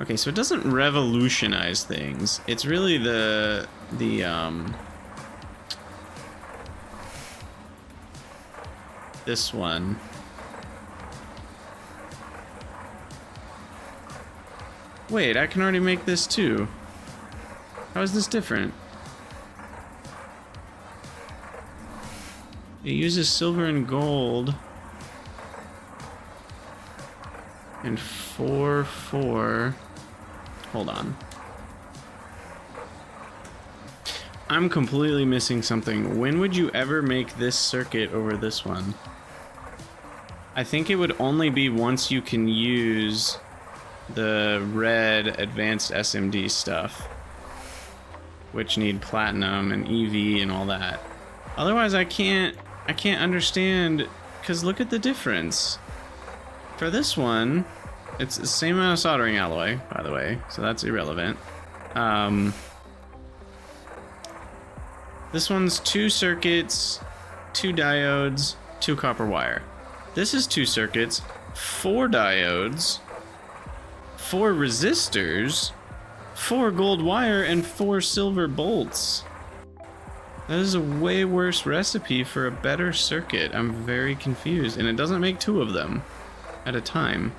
Okay, so it doesn't revolutionize things. It's really this one. Wait, I can already make this too. How is this different? It uses silver and gold. And 4. Hold on. I'm completely missing something. When would you ever make this circuit over this one? I think it would only be once you can use the red advanced SMD stuff, which need platinum and EV and all that. Otherwise, I can't understand, because look at the difference. For this one, it's the same amount of soldering alloy, by the way, so that's irrelevant. This one's 2 circuits, 2 diodes, 2 copper wire. This is 2 circuits, 4 diodes, 4 resistors, 4 gold wire, and 4 silver bolts. That is a way worse recipe for a better circuit. I'm very confused, and it doesn't make 2 of them at a time.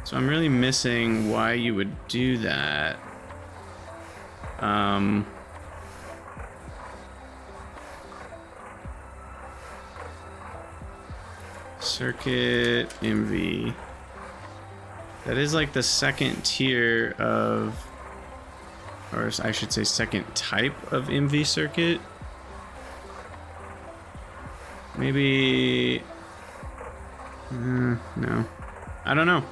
So I'm really missing why you would do that. Circuit MV. That is like the second tier of, or I should say second type of MV circuit. Maybe, no. I don't know.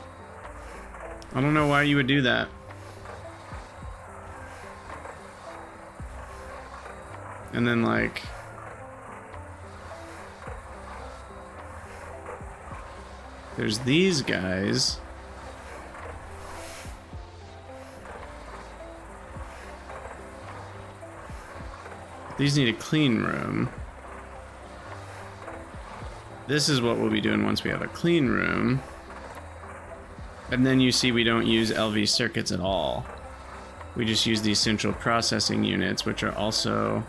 I don't know why you would do that. And then like, there's these guys. These need a clean room. This is what we'll be doing once we have a clean room. And then you see we don't use LV circuits at all. We just use these central processing units, which are also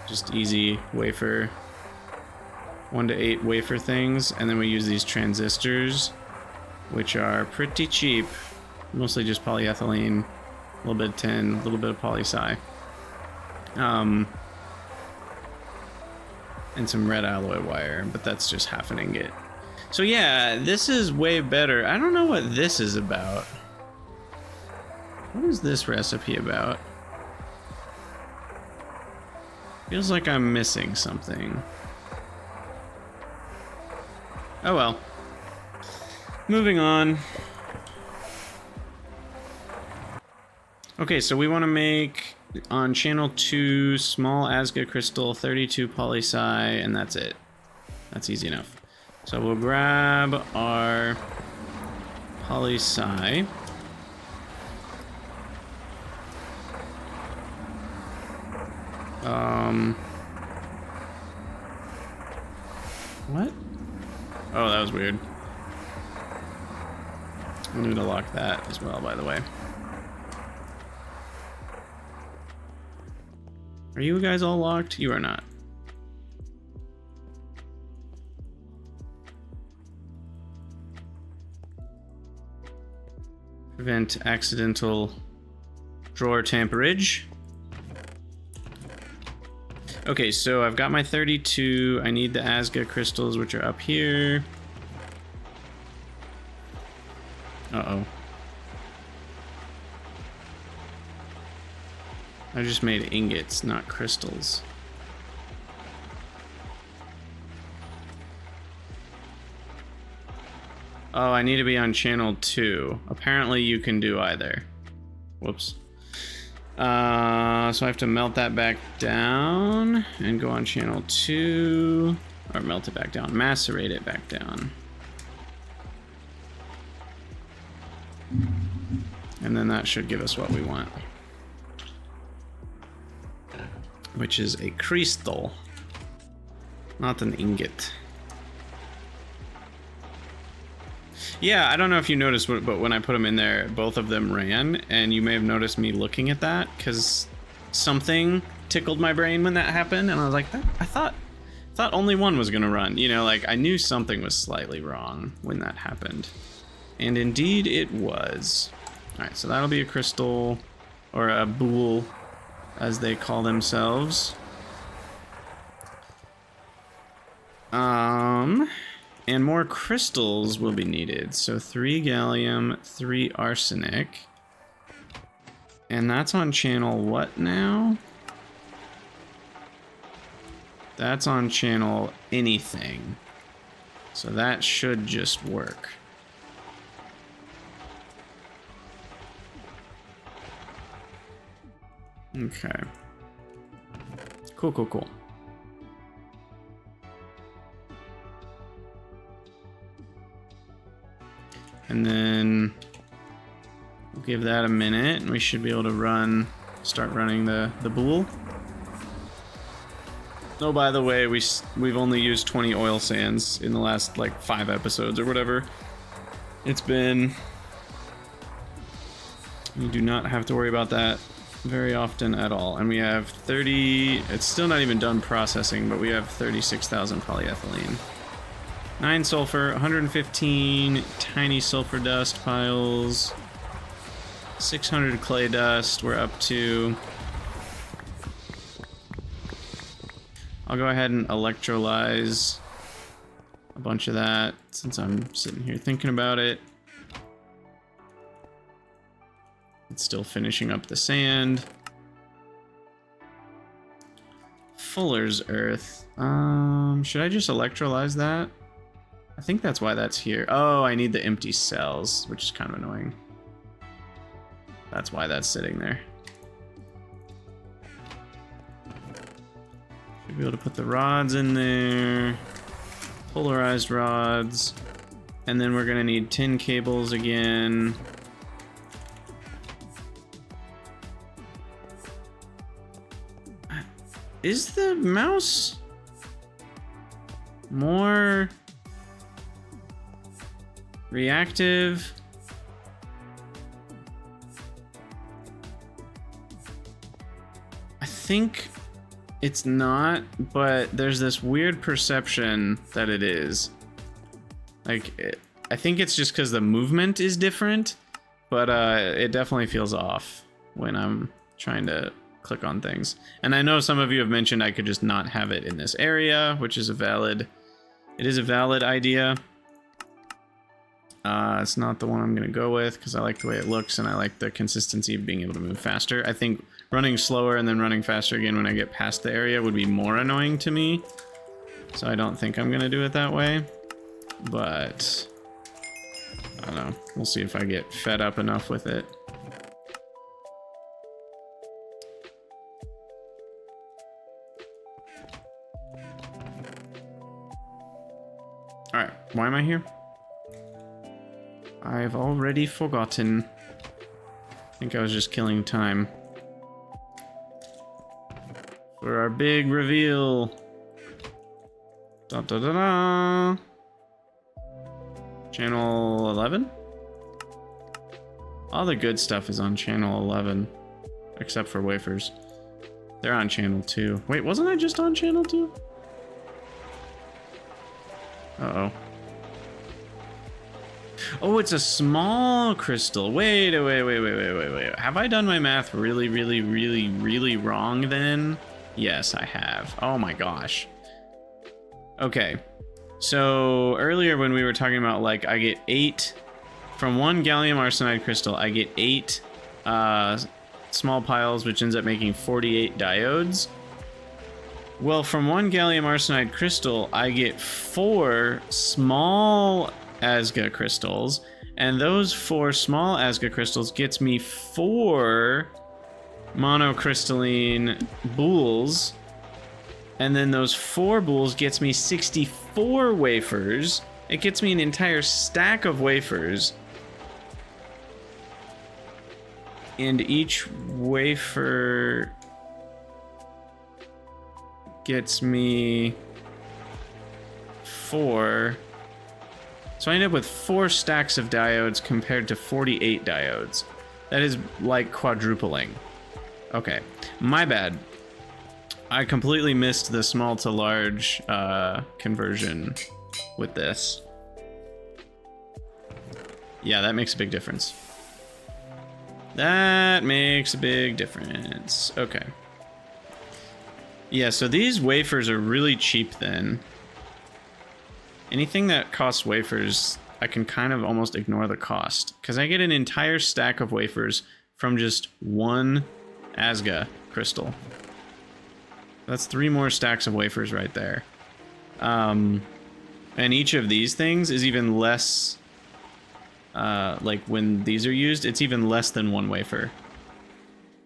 just easy wafer, 1 to 8 wafer things. And then we use these transistors, which are pretty cheap, mostly just polyethylene, a little bit of tin, a little bit of poly-Si. And some red alloy wire, but that's just half an ingot. So yeah, this is way better. I don't know what this is about. What is this recipe about? Feels like I'm missing something. Oh well. Moving on. Okay, so we want to make on channel 2 small ASGA crystal, 32 poly-Si, and that's it. That's easy enough. So we'll grab our poly-Si. What? Oh, that was weird. I need to lock that as well, by the way. Are you guys all locked? You are not. Prevent accidental drawer tamperage. Okay, so I've got my 32. I need the ASGA crystals, which are up here. Uh-oh. I just made ingots, not crystals. Oh, I need to be on channel 2. Apparently you can do either. Whoops. So I have to melt that back down and go on channel 2. Or melt it back down. Macerate it back down. And then that should give us what we want. Which is a crystal. Not an ingot. Yeah, I don't know if you noticed, but when I put them in there, both of them ran, and you may have noticed me looking at that, because something tickled my brain when that happened, and I was like, I thought only one was gonna run. You know, like, I knew something was slightly wrong when that happened. And indeed it was. Alright, so that'll be a crystal, or a bool, as they call themselves. And more crystals will be needed. So 3 gallium, 3 arsenic. And that's on channel what now? That's on channel anything. So that should just work. Okay. Cool, cool, cool. And then we'll give that a minute, and we should be able to start running the bool. Oh, by the way, we've only used 20 oil sands in the last like 5 episodes or whatever. It's been. You do not have to worry about that very often at all. And we have 30. It's still not even done processing, but we have 36,000 polyethylene. 9 sulfur, 115 tiny sulfur dust piles, 600 clay dust we're up to. I'll go ahead and electrolyze a bunch of that since I'm sitting here thinking about it. It's still finishing up the sand. Fuller's earth. Should I just electrolyze that? I think that's why that's here. Oh, I need the empty cells, which is kind of annoying. That's why that's sitting there. Should be able to put the rods in there. Polarized rods. And then we're gonna need tin cables again. Is the mouse more reactive? I think it's not, but there's this weird perception that it is. Like, I think it's just because the movement is different, but it definitely feels off when I'm trying to click on things. And I know some of you have mentioned I could just not have it in this area, which is a valid idea. It's not the one I'm gonna go with because I like the way it looks and I like the consistency of being able to move faster. I think running slower and then running faster again when I get past the area would be more annoying to me. So I don't think I'm gonna do it that way. But I don't know. We'll see if I get fed up enough with it. Alright, why am I here? I've already forgotten. I think I was just killing time. For our big reveal. Da da da da. Channel 11? All the good stuff is on channel 11. Except for wafers. They're on channel 2. Wait, wasn't I just on channel 2? Uh-oh. Oh, it's a small crystal. Wait. Have I done my math really wrong then? Yes, I have. Oh my gosh. Okay. So earlier when we were talking about, like, I get 8 from 1 gallium arsenide crystal, I get 8 small piles, which ends up making 48 diodes. Well, from 1 gallium arsenide crystal, I get 4 small Asga crystals, and those 4 small Asga crystals gets me 4 monocrystalline boules, and then those 4 boules gets me 64 wafers. It gets me an entire stack of wafers, and each wafer gets me 4. So I end up with 4 stacks of diodes compared to 48 diodes. That is like quadrupling. Okay, my bad. I completely missed the small to large conversion with this. Yeah, that makes a big difference. That makes a big difference. Okay. Yeah, so these wafers are really cheap then. Anything that costs wafers, I can kind of almost ignore the cost, because I get an entire stack of wafers from just 1 Asga crystal. That's 3 more stacks of wafers right there. And each of these things is even less, like when these are used, it's even less than 1 wafer.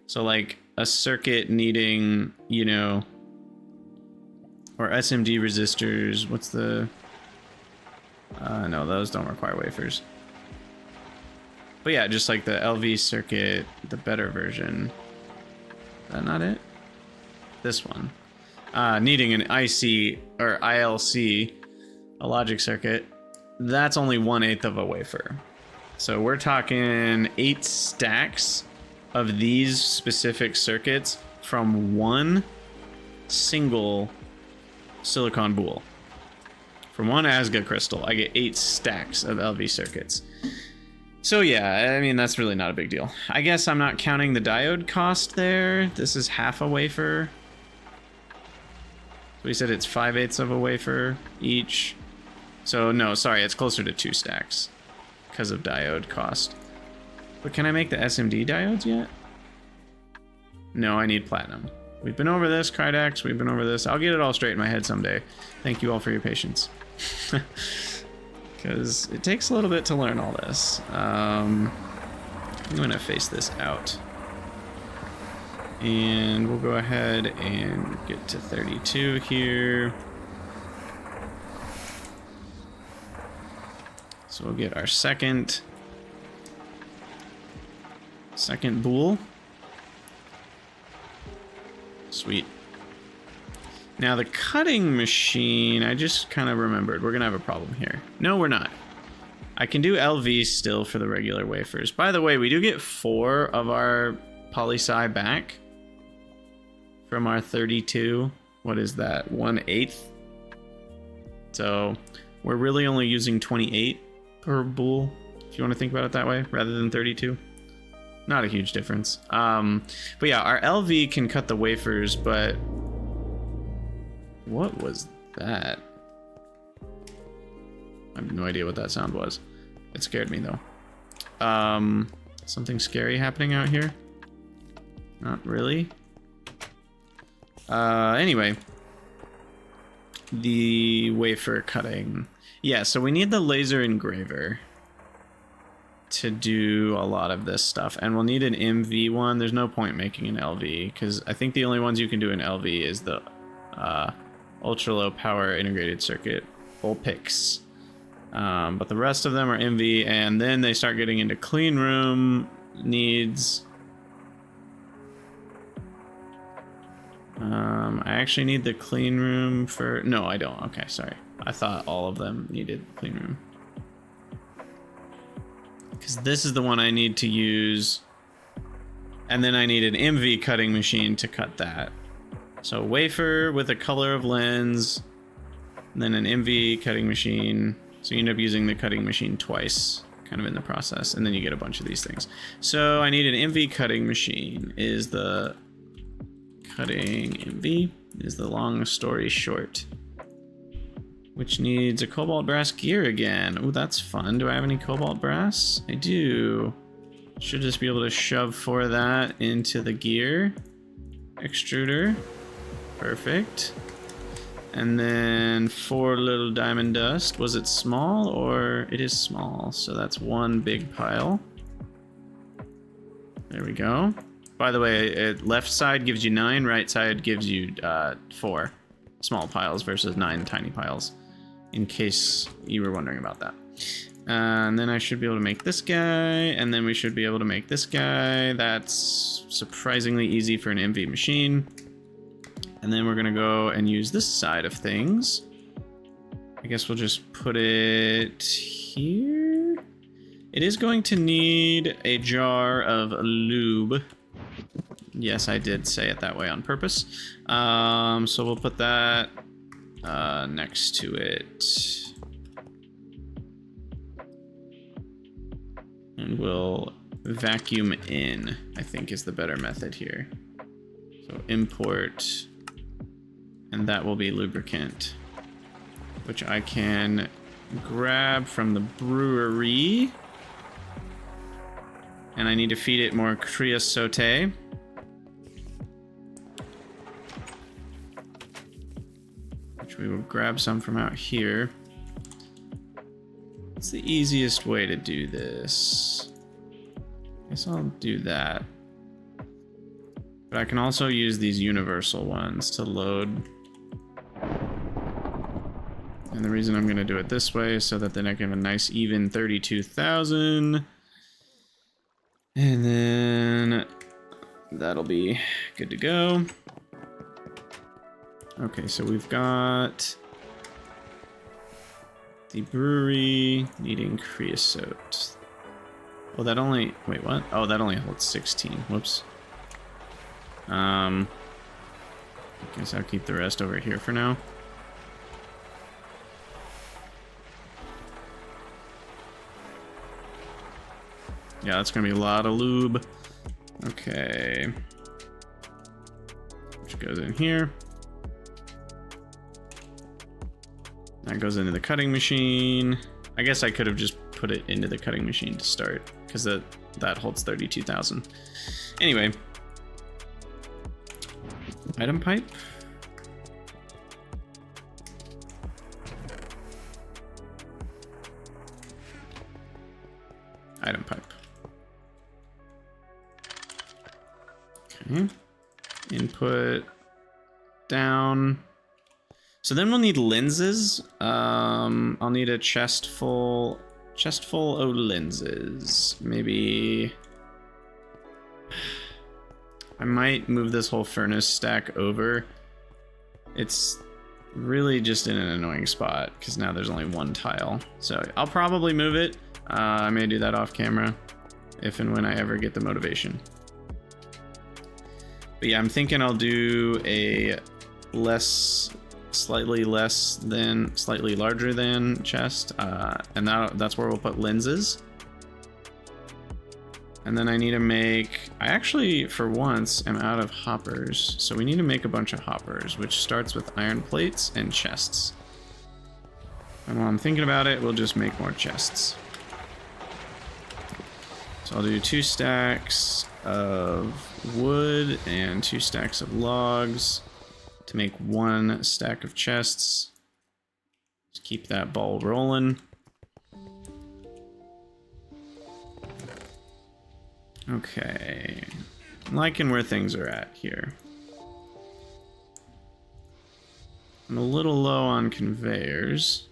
So like a circuit needing, you know, or SMD resistors, what's the... no, those don't require wafers. But yeah, just like the LV circuit, the better version. Is that not it? This one. Needing an IC, or ILC, a logic circuit, that's only 1/8 of a wafer. So we're talking 8 stacks of these specific circuits from 1 single silicon boule. From 1 Asga crystal, I get 8 stacks of LV circuits. So yeah, I mean, that's really not a big deal. I guess I'm not counting the diode cost there. This is half a wafer. So we said it's 5/8 of a wafer each. So no, sorry, it's closer to 2 stacks because of diode cost. But can I make the SMD diodes yet? No, I need platinum. We've been over this, Krydax, we've been over this. I'll get it all straight in my head someday. Thank you all for your patience. Because it takes a little bit to learn all this. I'm gonna face this out. And we'll go ahead and get to 32 here. So we'll get our second boule. Sweet. Now the cutting machine, I just kind of remembered, we're gonna have a problem here. No, we're not. I can do LV still for the regular wafers. By the way, we do get 4 of our poly-Si back from our 32. What is that? 1/8. So we're really only using 28 per boule, if you want to think about it that way, rather than 32. Not a huge difference. But yeah, our LV can cut the wafers, but what was that? I have no idea what that sound was. It scared me though. Something scary happening out here? Not really. Anyway. The wafer cutting. Yeah, so we need the laser engraver to do a lot of this stuff, and we'll need an MV one. There's no point making an LV, because I think the only ones you can do in LV is the ultra low power integrated circuit OPICs. But the rest of them are MV, and then they start getting into clean room needs. I actually need the clean room for... No, I don't. Okay, sorry. I thought all of them needed clean room. Because this is the one I need to use. And then I need an MV cutting machine to cut that. So wafer with a color of lens, and then an MV cutting machine. So you end up using the cutting machine twice, kind of in the process, and then you get a bunch of these things. So I need an MV cutting machine. Is the cutting MV is the long story short, which needs a cobalt brass gear again. Oh, that's fun. Do I have any cobalt brass? I do. Should just be able to shove 4 of that into the gear. Extruder. Perfect. And then 4 little diamond dust. Was it small or it is small? So that's 1 big pile. There we go. By the way, left side gives you 9, right side gives you 4 small piles versus 9 tiny piles, in case you were wondering about that. And then I should be able to make this guy, and then we should be able to make this guy. That's surprisingly easy for an MV machine. And then we're gonna go and use this side of things. I guess we'll just put it here. It is going to need a jar of lube. Yes, I did say it that way on purpose. So we'll put that next to it. And we'll vacuum in, I think is the better method here. So import, and that will be lubricant, which I can grab from the brewery. And I need to feed it more creosote. Which we will grab some from out here. What's the easiest way to do this? I guess I'll do that. But I can also use these universal ones to load. And the reason I'm going to do it this way is so that then I can have a nice even 32,000. And then that'll be good to go. Okay, so we've got the brewery needing creosote. Oh, that only, wait, what? Oh, that only holds 16. Whoops. I guess I'll keep the rest over here for now. Yeah, that's gonna be a lot of lube. Okay. Which goes in here. That goes into the cutting machine. I guess I could have just put it into the cutting machine to start, because that holds 32,000. Anyway. Item pipe. Item pipe. Okay. Input down. So then we'll need lenses. I'll need a chest full of lenses. Maybe I might move this whole furnace stack over. It's really just in an annoying spot because now there's only 1 tile. So I'll probably move it. I may do that off camera if and when I ever get the motivation. But yeah, I'm thinking I'll do a slightly larger than chest, and that's where we'll put lenses. And then I need to make, I actually for once am out of hoppers, so we need to make a bunch of hoppers, which starts with iron plates and chests. And while I'm thinking about it, we'll just make more chests. So I'll do 2 stacks of wood and 2 stacks of logs to make 1 stack of chests. Just keep that ball rolling. Okay, I'm liking where things are at here. I'm a little low on conveyors.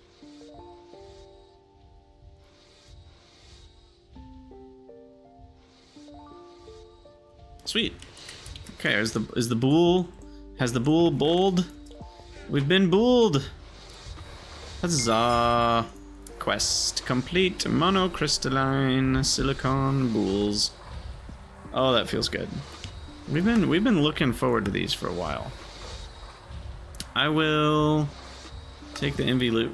Sweet. Okay, has the bull bowled? We've been bulled. Huzzah! Quest complete. Monocrystalline silicon bulls. Oh, that feels good. We've been looking forward to these for a while. I will take the envy loot.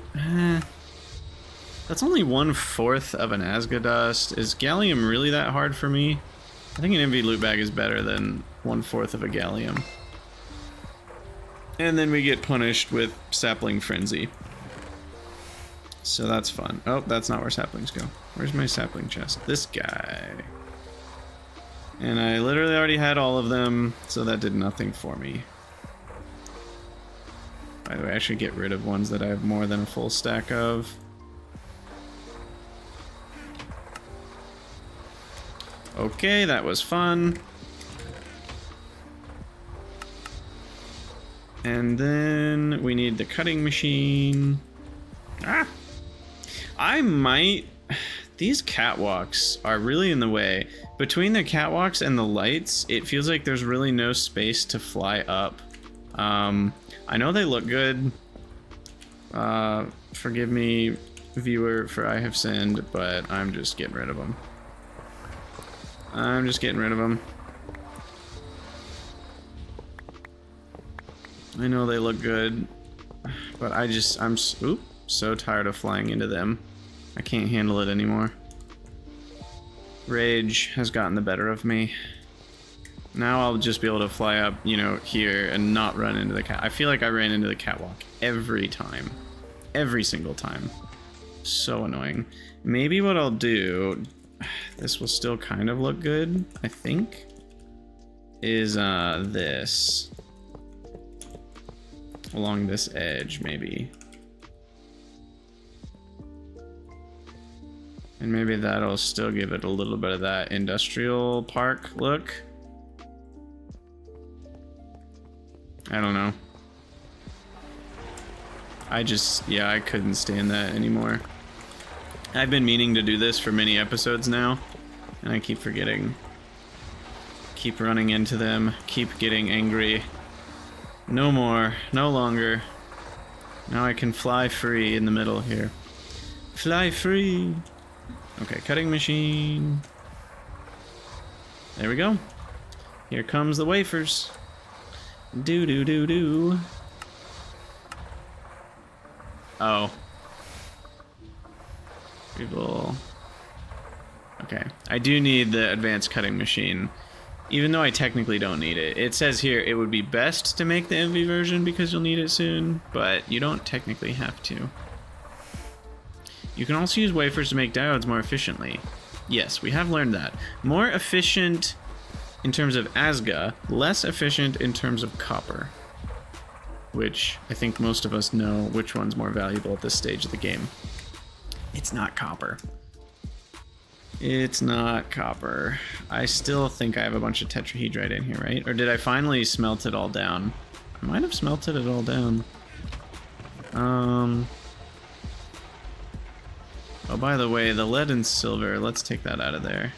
That's only 1/4 of an Asgadust. Is gallium really that hard for me? I think an envy loot bag is better than 1/4 of a gallium. And then we get punished with sapling frenzy. So that's fun. Oh, that's not where saplings go. Where's my sapling chest? This guy. And I literally already had all of them, so that did nothing for me. By the way, I should get rid of ones that I have more than a full stack of. Okay, that was fun. And then we need the cutting machine. Ah! I might... These catwalks are really in the way. Between the catwalks and the lights, it feels like there's really no space to fly up. I know they look good. Forgive me, viewer, for I have sinned, but I'm just getting rid of them. I'm just getting rid of them. I know they look good, but I'm so tired of flying into them. I can't handle it anymore. Rage has gotten the better of me. Now I'll just be able to fly up, you know, here and not run into the cat. I feel like I ran into the catwalk every time. Every single time. So annoying. Maybe what I'll do, this will still kind of look good, I think, is this. Along this edge, maybe. And maybe that'll still give it a little bit of that industrial park look. I don't know. Yeah, I couldn't stand that anymore. I've been meaning to do this for many episodes now, and I keep forgetting. Keep running into them, keep getting angry. No more, no longer. Now I can fly free in the middle here. Fly free! Okay, cutting machine. There we go. Here comes the wafers. Do do do do. Oh. People. Okay, I do need the advanced cutting machine. Even though I technically don't need it. It says here it would be best to make the MV version because you'll need it soon, but you don't technically have to. You can also use wafers to make diodes more efficiently. Yes, we have learned that. More efficient in terms of ASGA, less efficient in terms of copper. Which I think most of us know which one's more valuable at this stage of the game. It's not copper. It's not copper. I still think I have a bunch of tetrahedrite in here, right? Or did I finally smelt it all down? I might have smelted it all down. Oh, by the way, the lead and silver, let's take that out of there.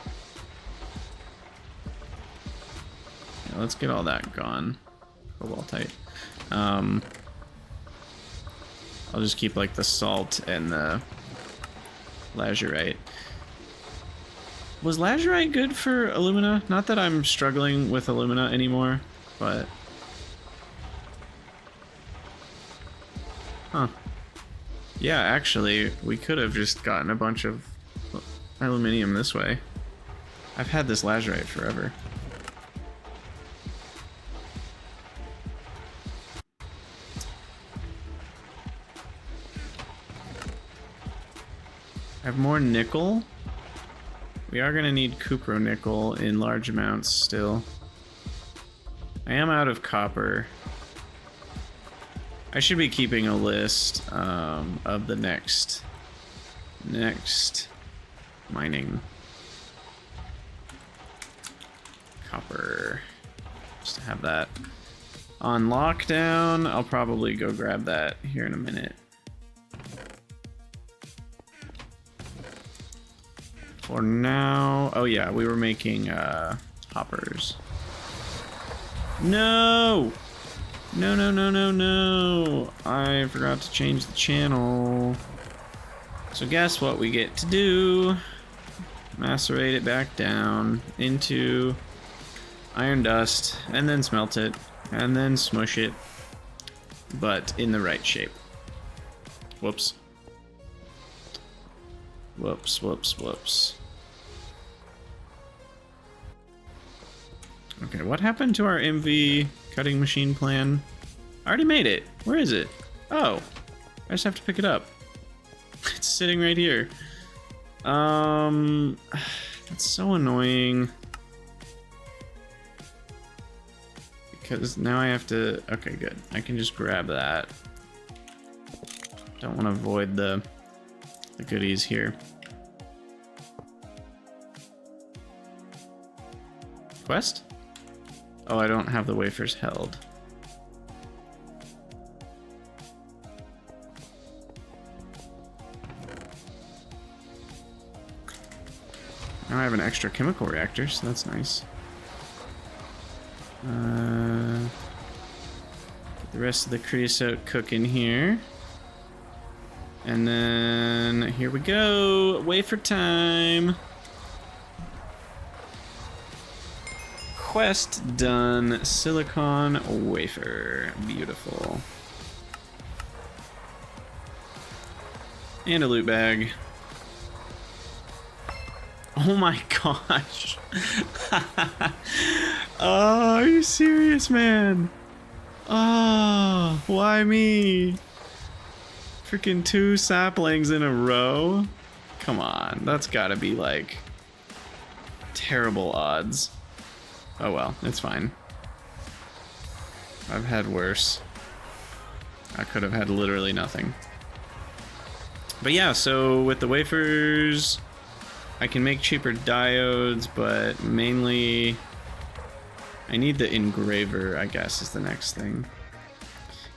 Yeah, let's get all that gone. Cobaltite. I'll just keep like the salt and the lazurite. Was lazurite good for alumina? Not that I'm struggling with alumina anymore, but... Huh. Yeah, actually, we could have just gotten a bunch of aluminium this way. I've had this lazurite forever. I have more nickel. We are going to need cupronickel in large amounts still. I am out of copper. I should be keeping a list of the next mining. Copper. Just to have that on lockdown. I'll probably go grab that here in a minute. For now, oh yeah, we were making hoppers. No! No, no, no, no, no! I forgot to change the channel. So guess what we get to do? Macerate it back down into iron dust, and then smelt it, and then smush it, but in the right shape. Whoops. Whoops, whoops, whoops. Okay, what happened to our MV cutting machine plan? I already made it. Where is it? Oh, I just have to pick it up. It's sitting right here. That's so annoying. because now I have to... Okay, good. I can just grab that. Don't want to avoid the goodies here. Quest? Oh, I don't have the wafers held. Now I have an extra chemical reactor, so that's nice. Get the rest of the creosote cooking here. And then here we go, wafer time. Quest done, silicon wafer, beautiful. And a loot bag. Oh my gosh. Oh, are you serious, man? Oh, why me? Freaking 2 saplings in a row? Come on, that's gotta be like terrible odds. Oh well, it's fine. I've had worse. I could have had literally nothing. But yeah, so with the wafers, I can make cheaper diodes, but mainly I need the engraver, I guess, is the next thing.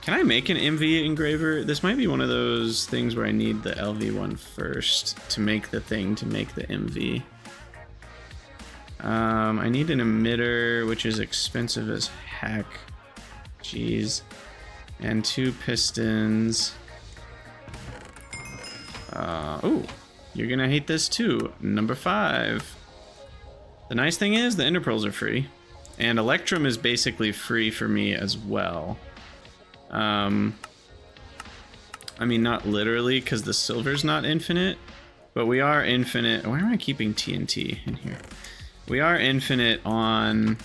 Can I make an MV engraver? This might be one of those things where I need the LV one first to make the thing to make the MV. I need an emitter, which is expensive as heck. Jeez. And 2 pistons. Oh, you're gonna hate this too. Number 5. The nice thing is the ender pearls are free. And Electrum is basically free for me as well. I mean, not literally, because the silver's not infinite, but we are infinite. Why am I keeping TNT in here? We are infinite on...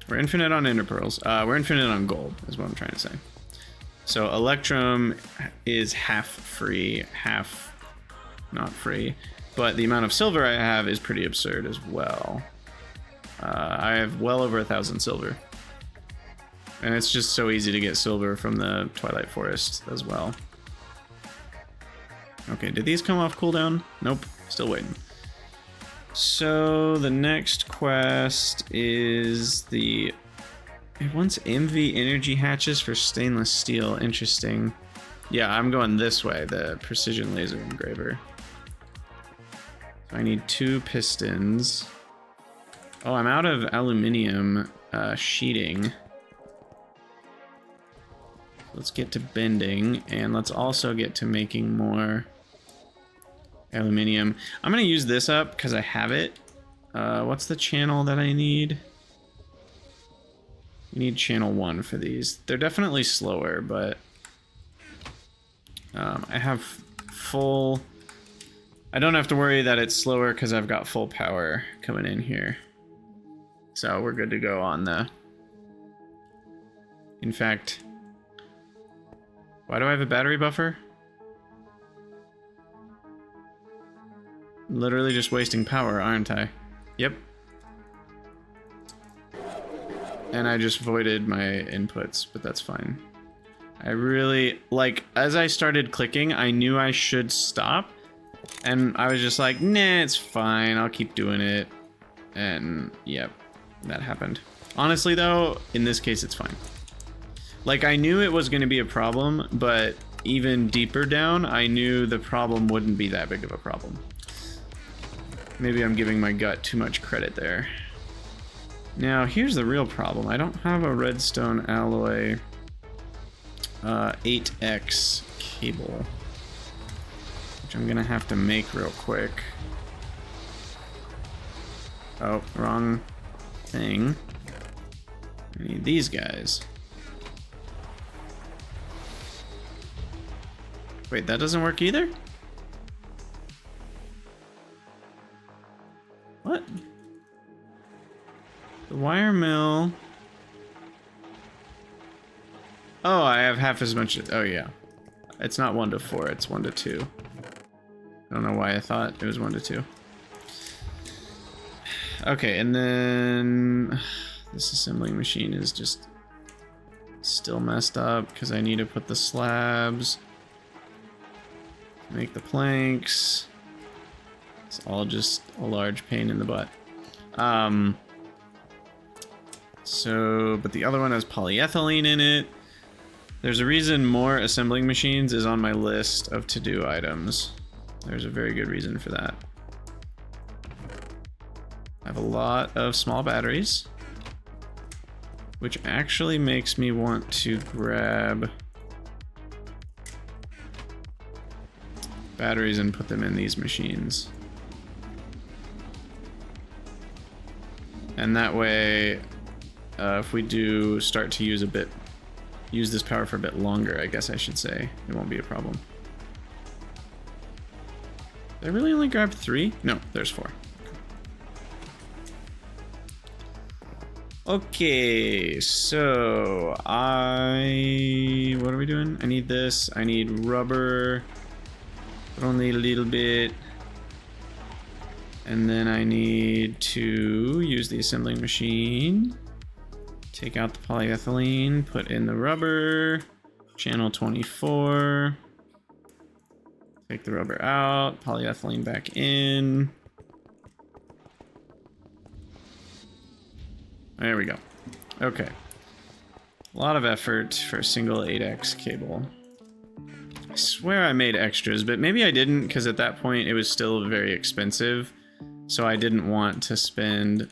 We're infinite on ender pearls. We're infinite on gold, is what I'm trying to say. So Electrum is half free, half not free. But the amount of silver I have is pretty absurd as well. I have well over 1,000 silver. And it's just so easy to get silver from the Twilight Forest as well. Okay, did these come off cooldown? Nope, still waiting. So the next quest is the... It wants MV energy hatches for stainless steel. Interesting. Yeah, I'm going this way, the precision laser engraver. So I need 2 pistons. Oh, I'm out of aluminium sheeting. Let's get to bending, and let's also get to making more aluminium. I'm gonna use this up because I have it. What's the channel that I need? We need channel 1 for these. They're definitely slower, but I have full... I don't have to worry that it's slower because I've got full power coming in here. So we're good to go on the... In fact... Why do I have a battery buffer? Literally just wasting power, aren't I? Yep. And I just voided my inputs, but that's fine. I really, like, as I started clicking, I knew I should stop. And I was just like, nah, it's fine, I'll keep doing it. And, yep, that happened. Honestly, though, in this case, it's fine. Like, I knew it was going to be a problem, but even deeper down, I knew the problem wouldn't be that big of a problem. Maybe I'm giving my gut too much credit there. Now, here's the real problem. I don't have a redstone alloy 8X cable, which I'm going to have to make real quick. Oh, wrong thing. I need these guys. Wait, that doesn't work either? What? The wire mill... Oh, I have half as much... Oh, yeah. It's not 1 to 4, it's 1 to 2. I don't know why I thought it was 1 to 2. Okay, and then... This assembling machine is just Still messed up because I need to put the slabs, make the planks. It's all just a large pain in the butt. But the other one has polyethylene in it. There's a reason more assembling machines is on my list of to-do items. There's a very good reason for that. I have a lot of small batteries, which actually makes me want to grab batteries and put them in these machines. And that way, if we do start to use this power for a bit longer, I guess I should say, it won't be a problem. Did I really only grab 3? No, there's 4. Okay, so what are we doing? I need this. I need rubber, but only a little bit. And then I need to use the assembling machine. Take out the polyethylene, put in the rubber, channel 24. Take the rubber out, polyethylene back in. There we go. Okay. A lot of effort for a single 8x cable. I swear I made extras, but maybe I didn't because at that point it was still very expensive. So I didn't want to spend...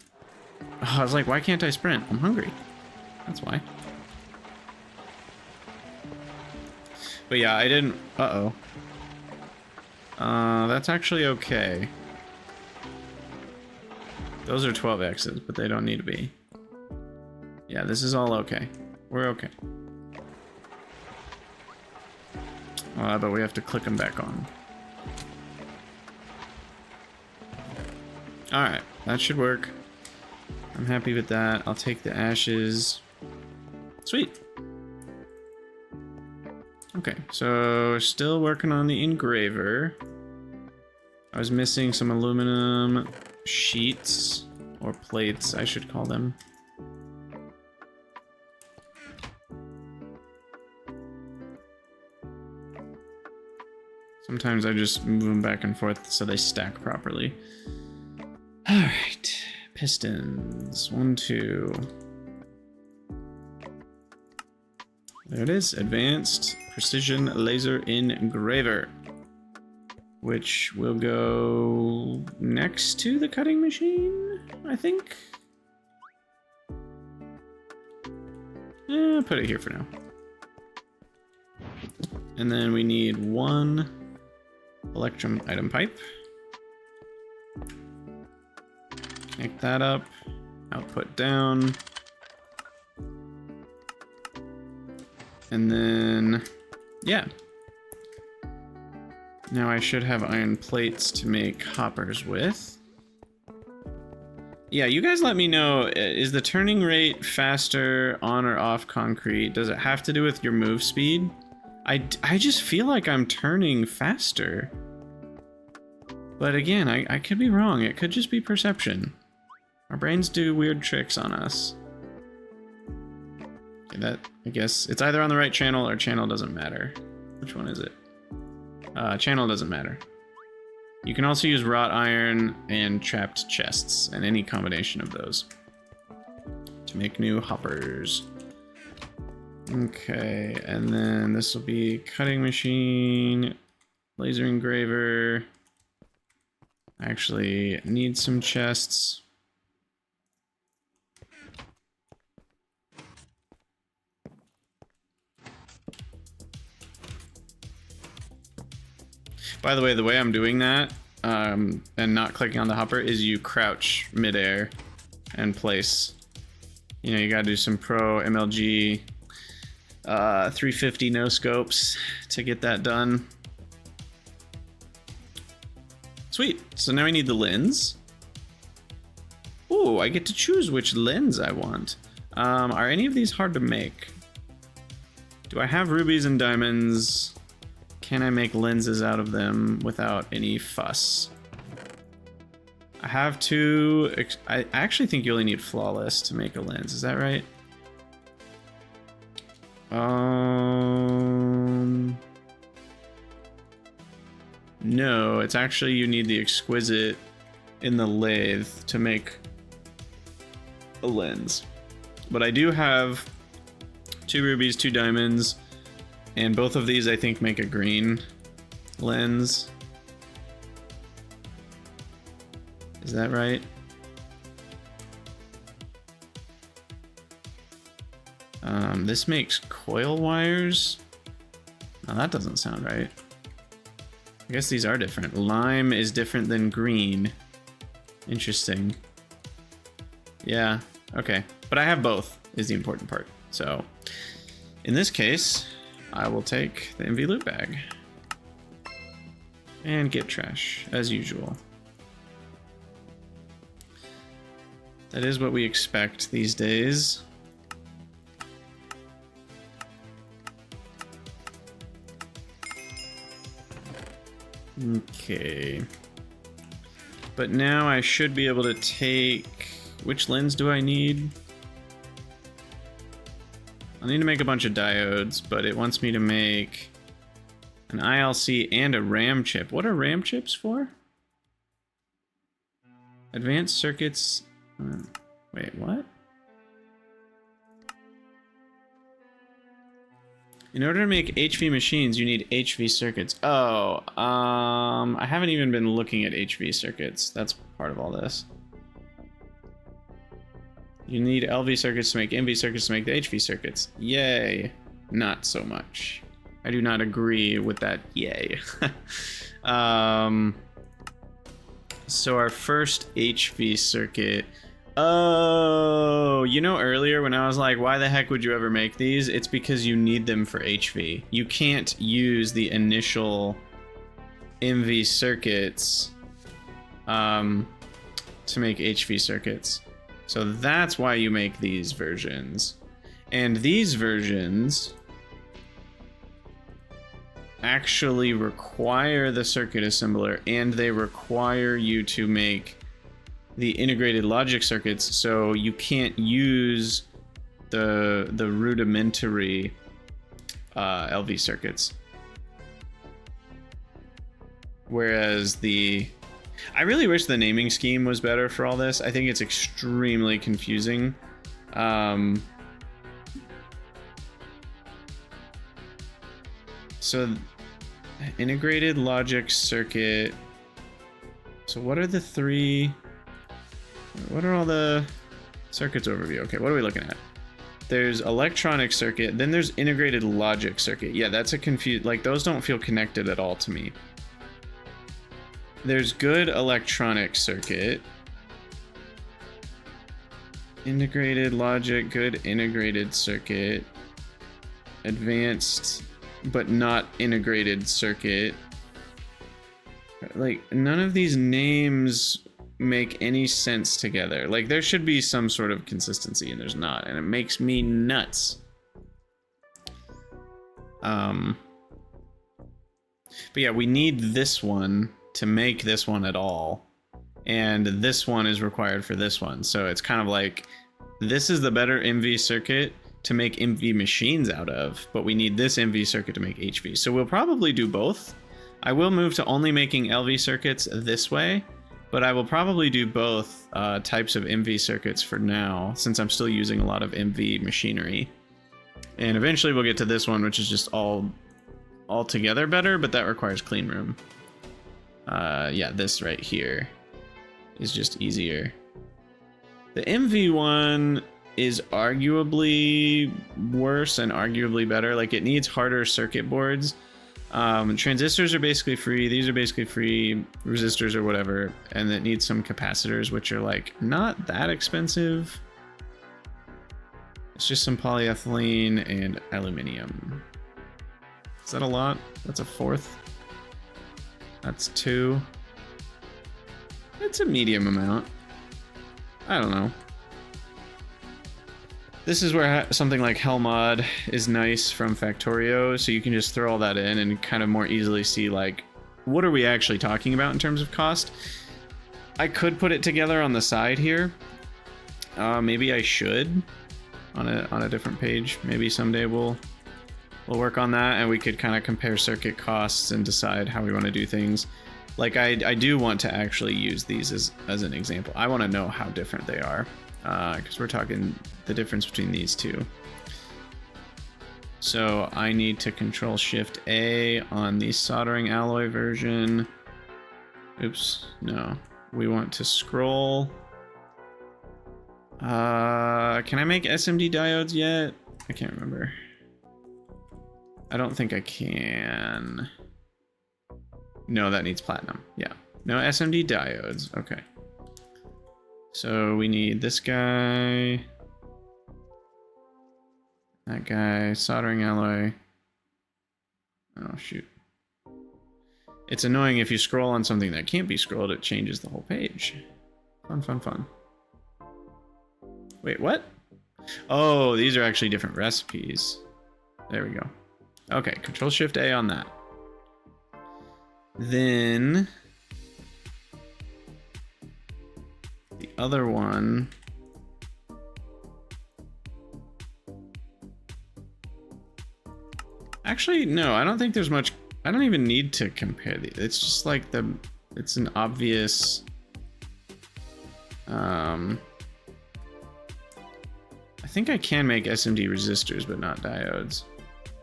Oh, I was like, why can't I sprint? I'm hungry. That's why. But yeah, I didn't... Uh-oh. That's actually okay. Those are 12x's, but they don't need to be. Yeah, this is all okay. We're okay. But we have to click them back on. Alright, that should work. I'm happy with that. I'll take the ashes. Sweet. Okay, so still working on the engraver. I was missing some aluminum sheets, or plates, I should call them. Sometimes I just move them back and forth so they stack properly. Alright, pistons, 1, 2. There it is, advanced precision laser engraver, which will go next to the cutting machine, I think. Put it here for now. And then we need 1 electrum item pipe. Connect that up, output down. And then, yeah. Now I should have iron plates to make hoppers with. Yeah, you guys let me know, is the turning rate faster on or off concrete? Does it have to do with your move speed? I just feel like I'm turning faster. But again, I could be wrong. It could just be perception. Our brains do weird tricks on us. Okay, that, I guess, it's either on the right channel or channel doesn't matter. Which one is it? Channel doesn't matter. You can also use wrought iron and trapped chests, and any combination of those to make new hoppers. Okay, and then this will be cutting machine, laser engraver. I actually need some chests. By the way I'm doing that, and not clicking on the hopper, is you crouch midair and place. You know, you gotta do some pro MLG 350 no scopes to get that done. Sweet, so now I need the lens. Ooh, I get to choose which lens I want. Are any of these hard to make? Do I have rubies and diamonds? Can I make lenses out of them without any fuss? I have two. I actually think you only need flawless to make a lens. Is that right? No, it's actually you need the exquisite in the lathe to make a lens. But I do have 2 rubies, 2 diamonds, and both of these I think make a green lens. Is that right? This makes coil wires. Now that doesn't sound right. I guess these are different. Lime is different than green. Interesting. Yeah, okay. But I have both, is the important part. So, in this case, I will take the MV loot bag. And get trash, as usual. That is what we expect these days. Okay. But now I should be able to take... Which lens do I need? I need to make a bunch of diodes, but it wants me to make an ILC and a RAM chip. What are RAM chips for? Advanced circuits... Wait, what? In order to make HV machines, you need HV circuits. Oh, I haven't even been looking at HV circuits. That's part of all this. You need LV circuits to make MV circuits to make the HV circuits. Yay. Not so much. I do not agree with that yay. So our first HV circuit... Oh, you know earlier when I was like, why the heck would you ever make these? It's because you need them for HV. You can't use the initial MV circuits to make HV circuits. So that's why you make these versions. And these versions actually require the circuit assembler, and they require you to make the integrated logic circuits, so you can't use the rudimentary LV circuits. Whereas I really wish the naming scheme was better for all this. I think it's extremely confusing. So integrated logic circuit. So what are the 3? What are all the circuits overview? Okay, what are we looking at? There's electronic circuit, then there's integrated logic circuit. Yeah, that's a like those don't feel connected at all to me. There's good electronic circuit. Integrated logic, good integrated circuit. Advanced, but not integrated circuit. Like, none of these names make any sense together. Like, there should be some sort of consistency, and there's not, and it makes me nuts. But yeah, we need this one to make this one at all, and this one is required for this one. So it's kind of like, this is the better MV circuit to make MV machines out of, but we need this MV circuit to make HV. So we'll probably do both. I will move to only making LV circuits this way, but I will probably do both types of MV circuits for now, since I'm still using a lot of MV machinery. And eventually we'll get to this one, which is just all together better, but that requires clean room. Yeah, this right here is just easier. The MV one is arguably worse and arguably better. Like, it needs harder circuit boards. Transistors are basically free, these are basically free, resistors or whatever, and it needs some capacitors, which are like not that expensive. It's just some polyethylene and aluminium. Is that a lot? That's a fourth. That's 2. It's a medium amount. I don't know. This is where something like Hellmod is nice from Factorio, so you can just throw all that in and kind of more easily see, like, what are we actually talking about in terms of cost. I could put it together on the side here. Maybe I should on a different page. Maybe someday we'll we'll work on that, and we could kind of compare circuit costs and decide how we want to do things. Like I do want to actually use these as an example. I want to know how different they are, because we're talking the difference between these two. So I need to Control Shift A on the soldering alloy version. Oops, no. We want to scroll. Can I make SMD diodes yet? I can't remember. I don't think I can. No, that needs platinum. Yeah. No SMD diodes. Okay. So we need this guy. That guy. Soldering alloy. Oh, shoot. It's annoying if you scroll on something that can't be scrolled, it changes the whole page. Fun, fun, fun. Wait, what? Oh, these are actually different recipes. There we go. Okay, Control Shift A on that. Then the other one. Actually, no, I don't think there's much. I don't even need to compare these. It's just like it's an obvious. I think I can make SMD resistors, but not diodes.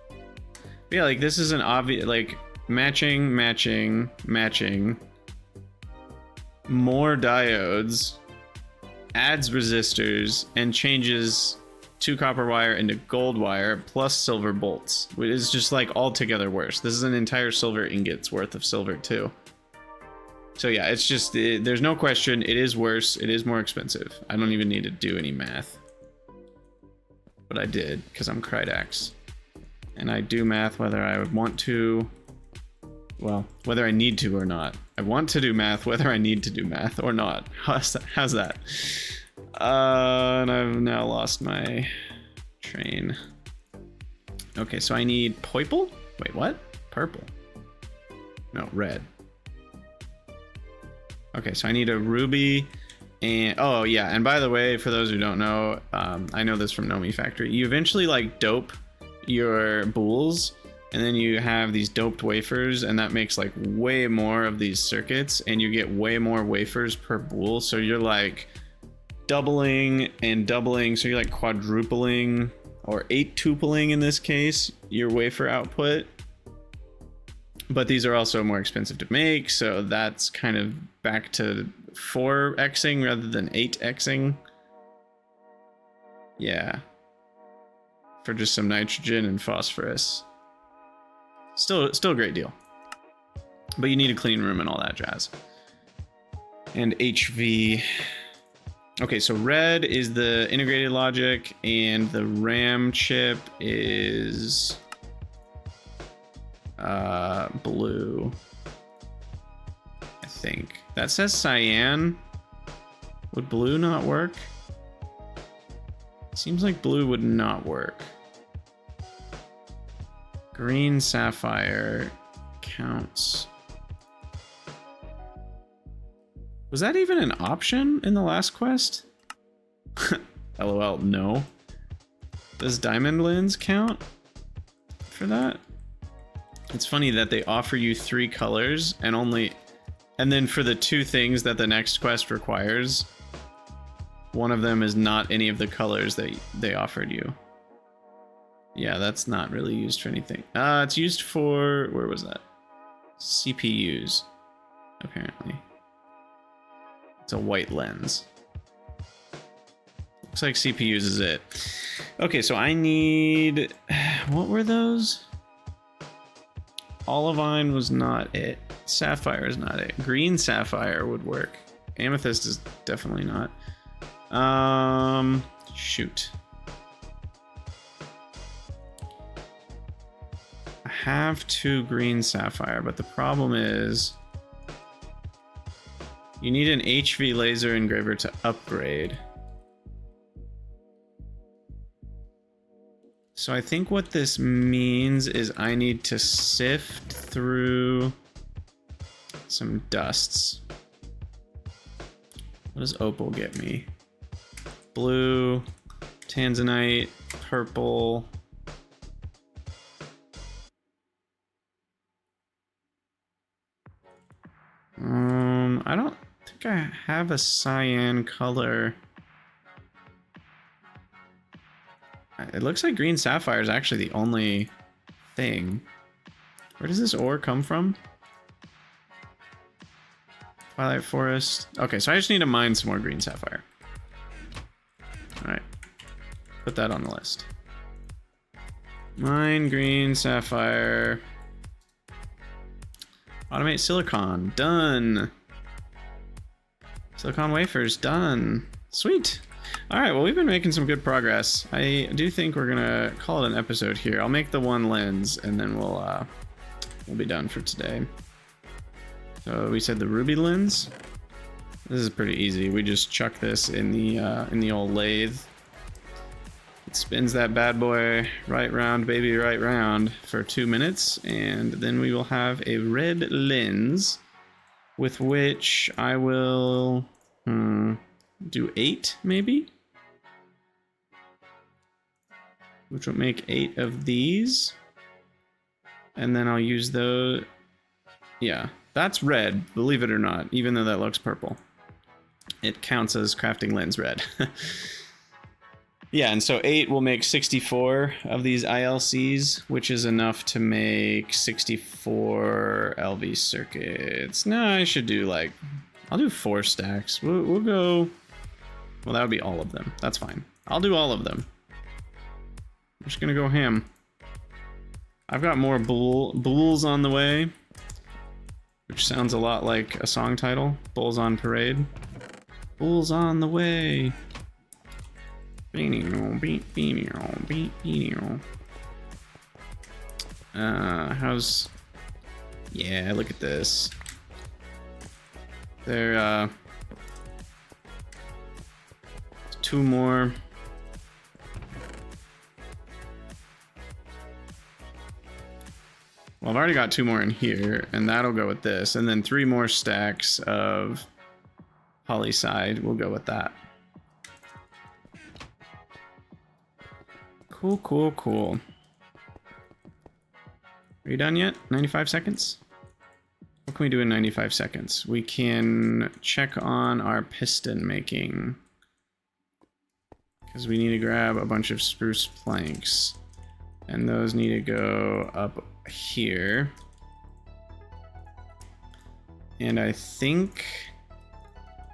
But yeah, like this is an obvious, like matching, matching, matching. More diodes, adds resistors, and changes 2 copper wire into gold wire plus silver bolts, which is just like altogether worse. This is an entire silver ingot's worth of silver too. So yeah, it's just, there's no question, it is worse, it is more expensive. I don't even need to do any math. But I did, because I'm Krydax. And I do math whether I would want to, well, whether I need to or not. I want to do math whether I need to do math or not. How's that? And I've now lost my train. Okay, so I need purple? Wait, what? Purple. No, red. Okay, so I need a ruby and... Oh, yeah, and by the way, for those who don't know, I know this from Nomi Factory. You eventually, like, dope your boules, and then you have these doped wafers, and that makes, like, way more of these circuits, and you get way more wafers per boule, so you're, like... doubling and doubling, so you're like quadrupling or 8-tupling in this case your wafer output. But these are also more expensive to make, so that's kind of back to 4xing rather than 8xing. Yeah, for just some nitrogen and phosphorus. Still a great deal, but you need a clean room and all that jazz. And HV. Okay, so red is the integrated logic, and the RAM chip is blue. I think that says cyan. Would blue not work? Seems like blue would not work. Green sapphire counts. Was that even an option in the last quest? LOL, no. Does diamond lens count for that? It's funny that they offer you 3 colors and then for the 2 things that the next quest requires, one of them is not any of the colors that they offered you. Yeah, that's not really used for anything. It's used for, where was that? CPUs, apparently. It's a white lens. Looks like CPUs is it. Okay, so I need... What were those? Olivine was not it. Sapphire is not it. Green sapphire would work. Amethyst is definitely not. Shoot. I have 2 green sapphire, but the problem is... You need an HV laser engraver to upgrade. So I think what this means is I need to sift through some dusts. What does opal get me? Blue, tanzanite, purple. I don't think I have a cyan color. It looks like green sapphire is actually the only thing. Where does this ore come from? Twilight Forest. Okay, so I just need to mine some more green sapphire. Alright. Put that on the list. Mine green sapphire. Automate silicon. Done. Silicon wafers. Done. Sweet. Alright, well, we've been making some good progress. I do think we're gonna call it an episode here. I'll make the one lens, and then we'll be done for today. So we said the ruby lens. This is pretty easy. We just chuck this in the old lathe. It spins that bad boy right round, baby, right round for 2 minutes, and then we will have a red lens with which I will do 8 maybe, which will make 8 of these, and then I'll use those. Yeah, that's red, believe it or not, even though that looks purple. It counts as crafting lens red. Yeah, and so 8 will make 64 of these ILCs, which is enough to make 64 LV circuits. No, I should do like, I'll do 4 stacks. We'll go, well, that would be all of them. That's fine. I'll do all of them. I'm just gonna go ham. I've got more bulls on the way, which sounds a lot like a song title. Bulls on Parade. Bulls on the way. How's... Yeah, look at this. There, 2 more. Well, I've already got 2 more in here, and that'll go with this. And then 3 more stacks of polyside will go with that. Cool, cool, cool. Are you done yet? 95 seconds? What can we do in 95 seconds? We can check on our piston making, because we need to grab a bunch of spruce planks, and those need to go up here. And I think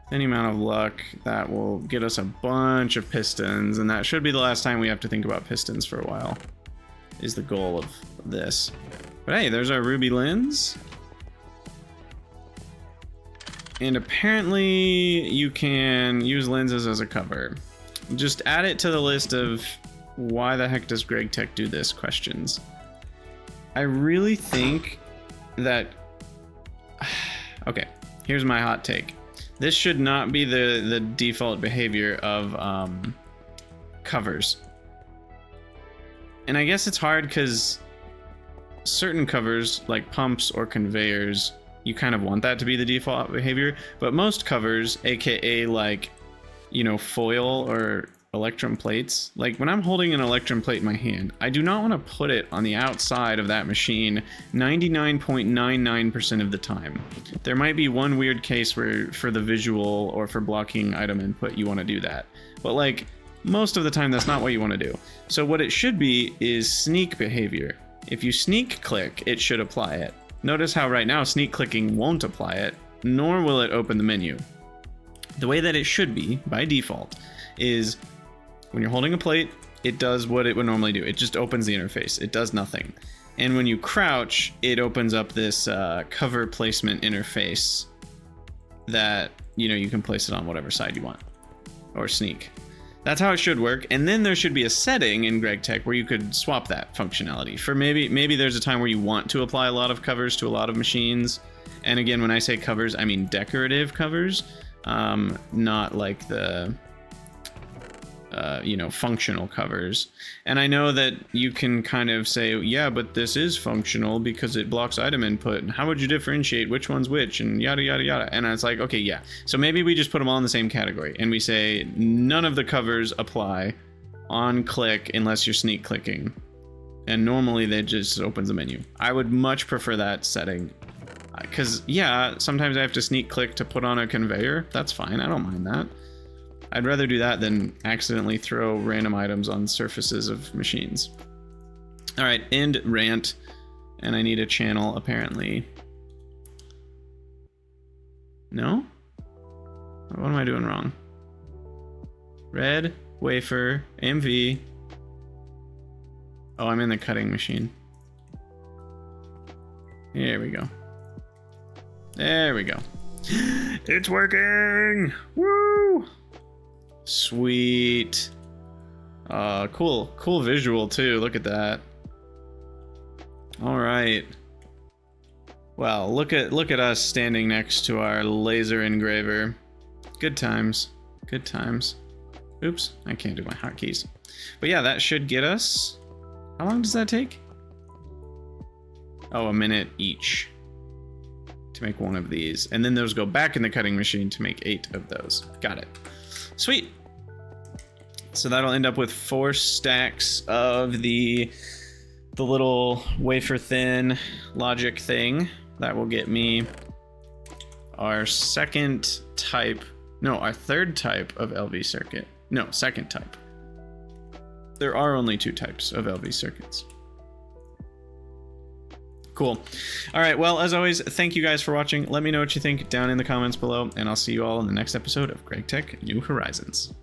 any amount of luck, that will get us a bunch of pistons, and that should be the last time we have to think about pistons for a while, is the goal of this. But hey, there's our ruby lens. And apparently you can use lenses as a cover. Just add it to the list of why the heck does GregTech do this questions. I really think that... Okay, here's my hot take. This should not be the default behavior of covers. And I guess it's hard because certain covers, like pumps or conveyors, you kind of want that to be the default behavior. But most covers, aka like, you know, foil or electrum plates, like when I'm holding an electrum plate in my hand, I do not want to put it on the outside of that machine 99.99% of the time. There might be one weird case where for the visual or for blocking item input you want to do that, but like most of the time that's not what you want to do. So what it should be is sneak behavior. If you sneak click, it should apply it. Notice how right now sneak clicking won't apply it, nor will it open the menu. The way that it should be by default is when you're holding a plate, it does what it would normally do. It just opens the interface. It does nothing. And when you crouch, it opens up this cover placement interface that, you know, you can place it on whatever side you want, or sneak. That's how it should work. And then there should be a setting in GregTech where you could swap that functionality for maybe there's a time where you want to apply a lot of covers to a lot of machines. And again, when I say covers, I mean decorative covers, not like the you know, functional covers. And I know that you can kind of say, yeah, but this is functional because it blocks item input, and how would you differentiate which one's which, and yada yada yada. And it's like, okay, yeah, so maybe we just put them all in the same category and we say none of the covers apply on click unless you're sneak clicking, and normally that just opens the menu. I would much prefer that setting. Because, yeah, sometimes I have to sneak click to put on a conveyor. That's fine. I don't mind that. I'd rather do that than accidentally throw random items on surfaces of machines. All right, end rant. And I need a channel, apparently. No? What am I doing wrong? Red, wafer, MV. Oh, I'm in the cutting machine. Here we go. There we go. It's working! Woo! Sweet. Cool. Cool visual, too. Look at that. All right. Wow, look at us standing next to our laser engraver. Good times. Good times. Oops, I can't do my hotkeys. But yeah, that should get us... How long does that take? Oh, a minute each to make one of these. And then those go back in the cutting machine to make 8 of those. Got it. Sweet. So that'll end up with 4 stacks of the little wafer thin logic thing. That will get me our second type, no, our third type of LV circuit. No, second type. There are only 2 types of LV circuits. Cool. All right, well, as always, thank you guys for watching. Let me know what you think down in the comments below, and I'll see you all in the next episode of GregTech New Horizons.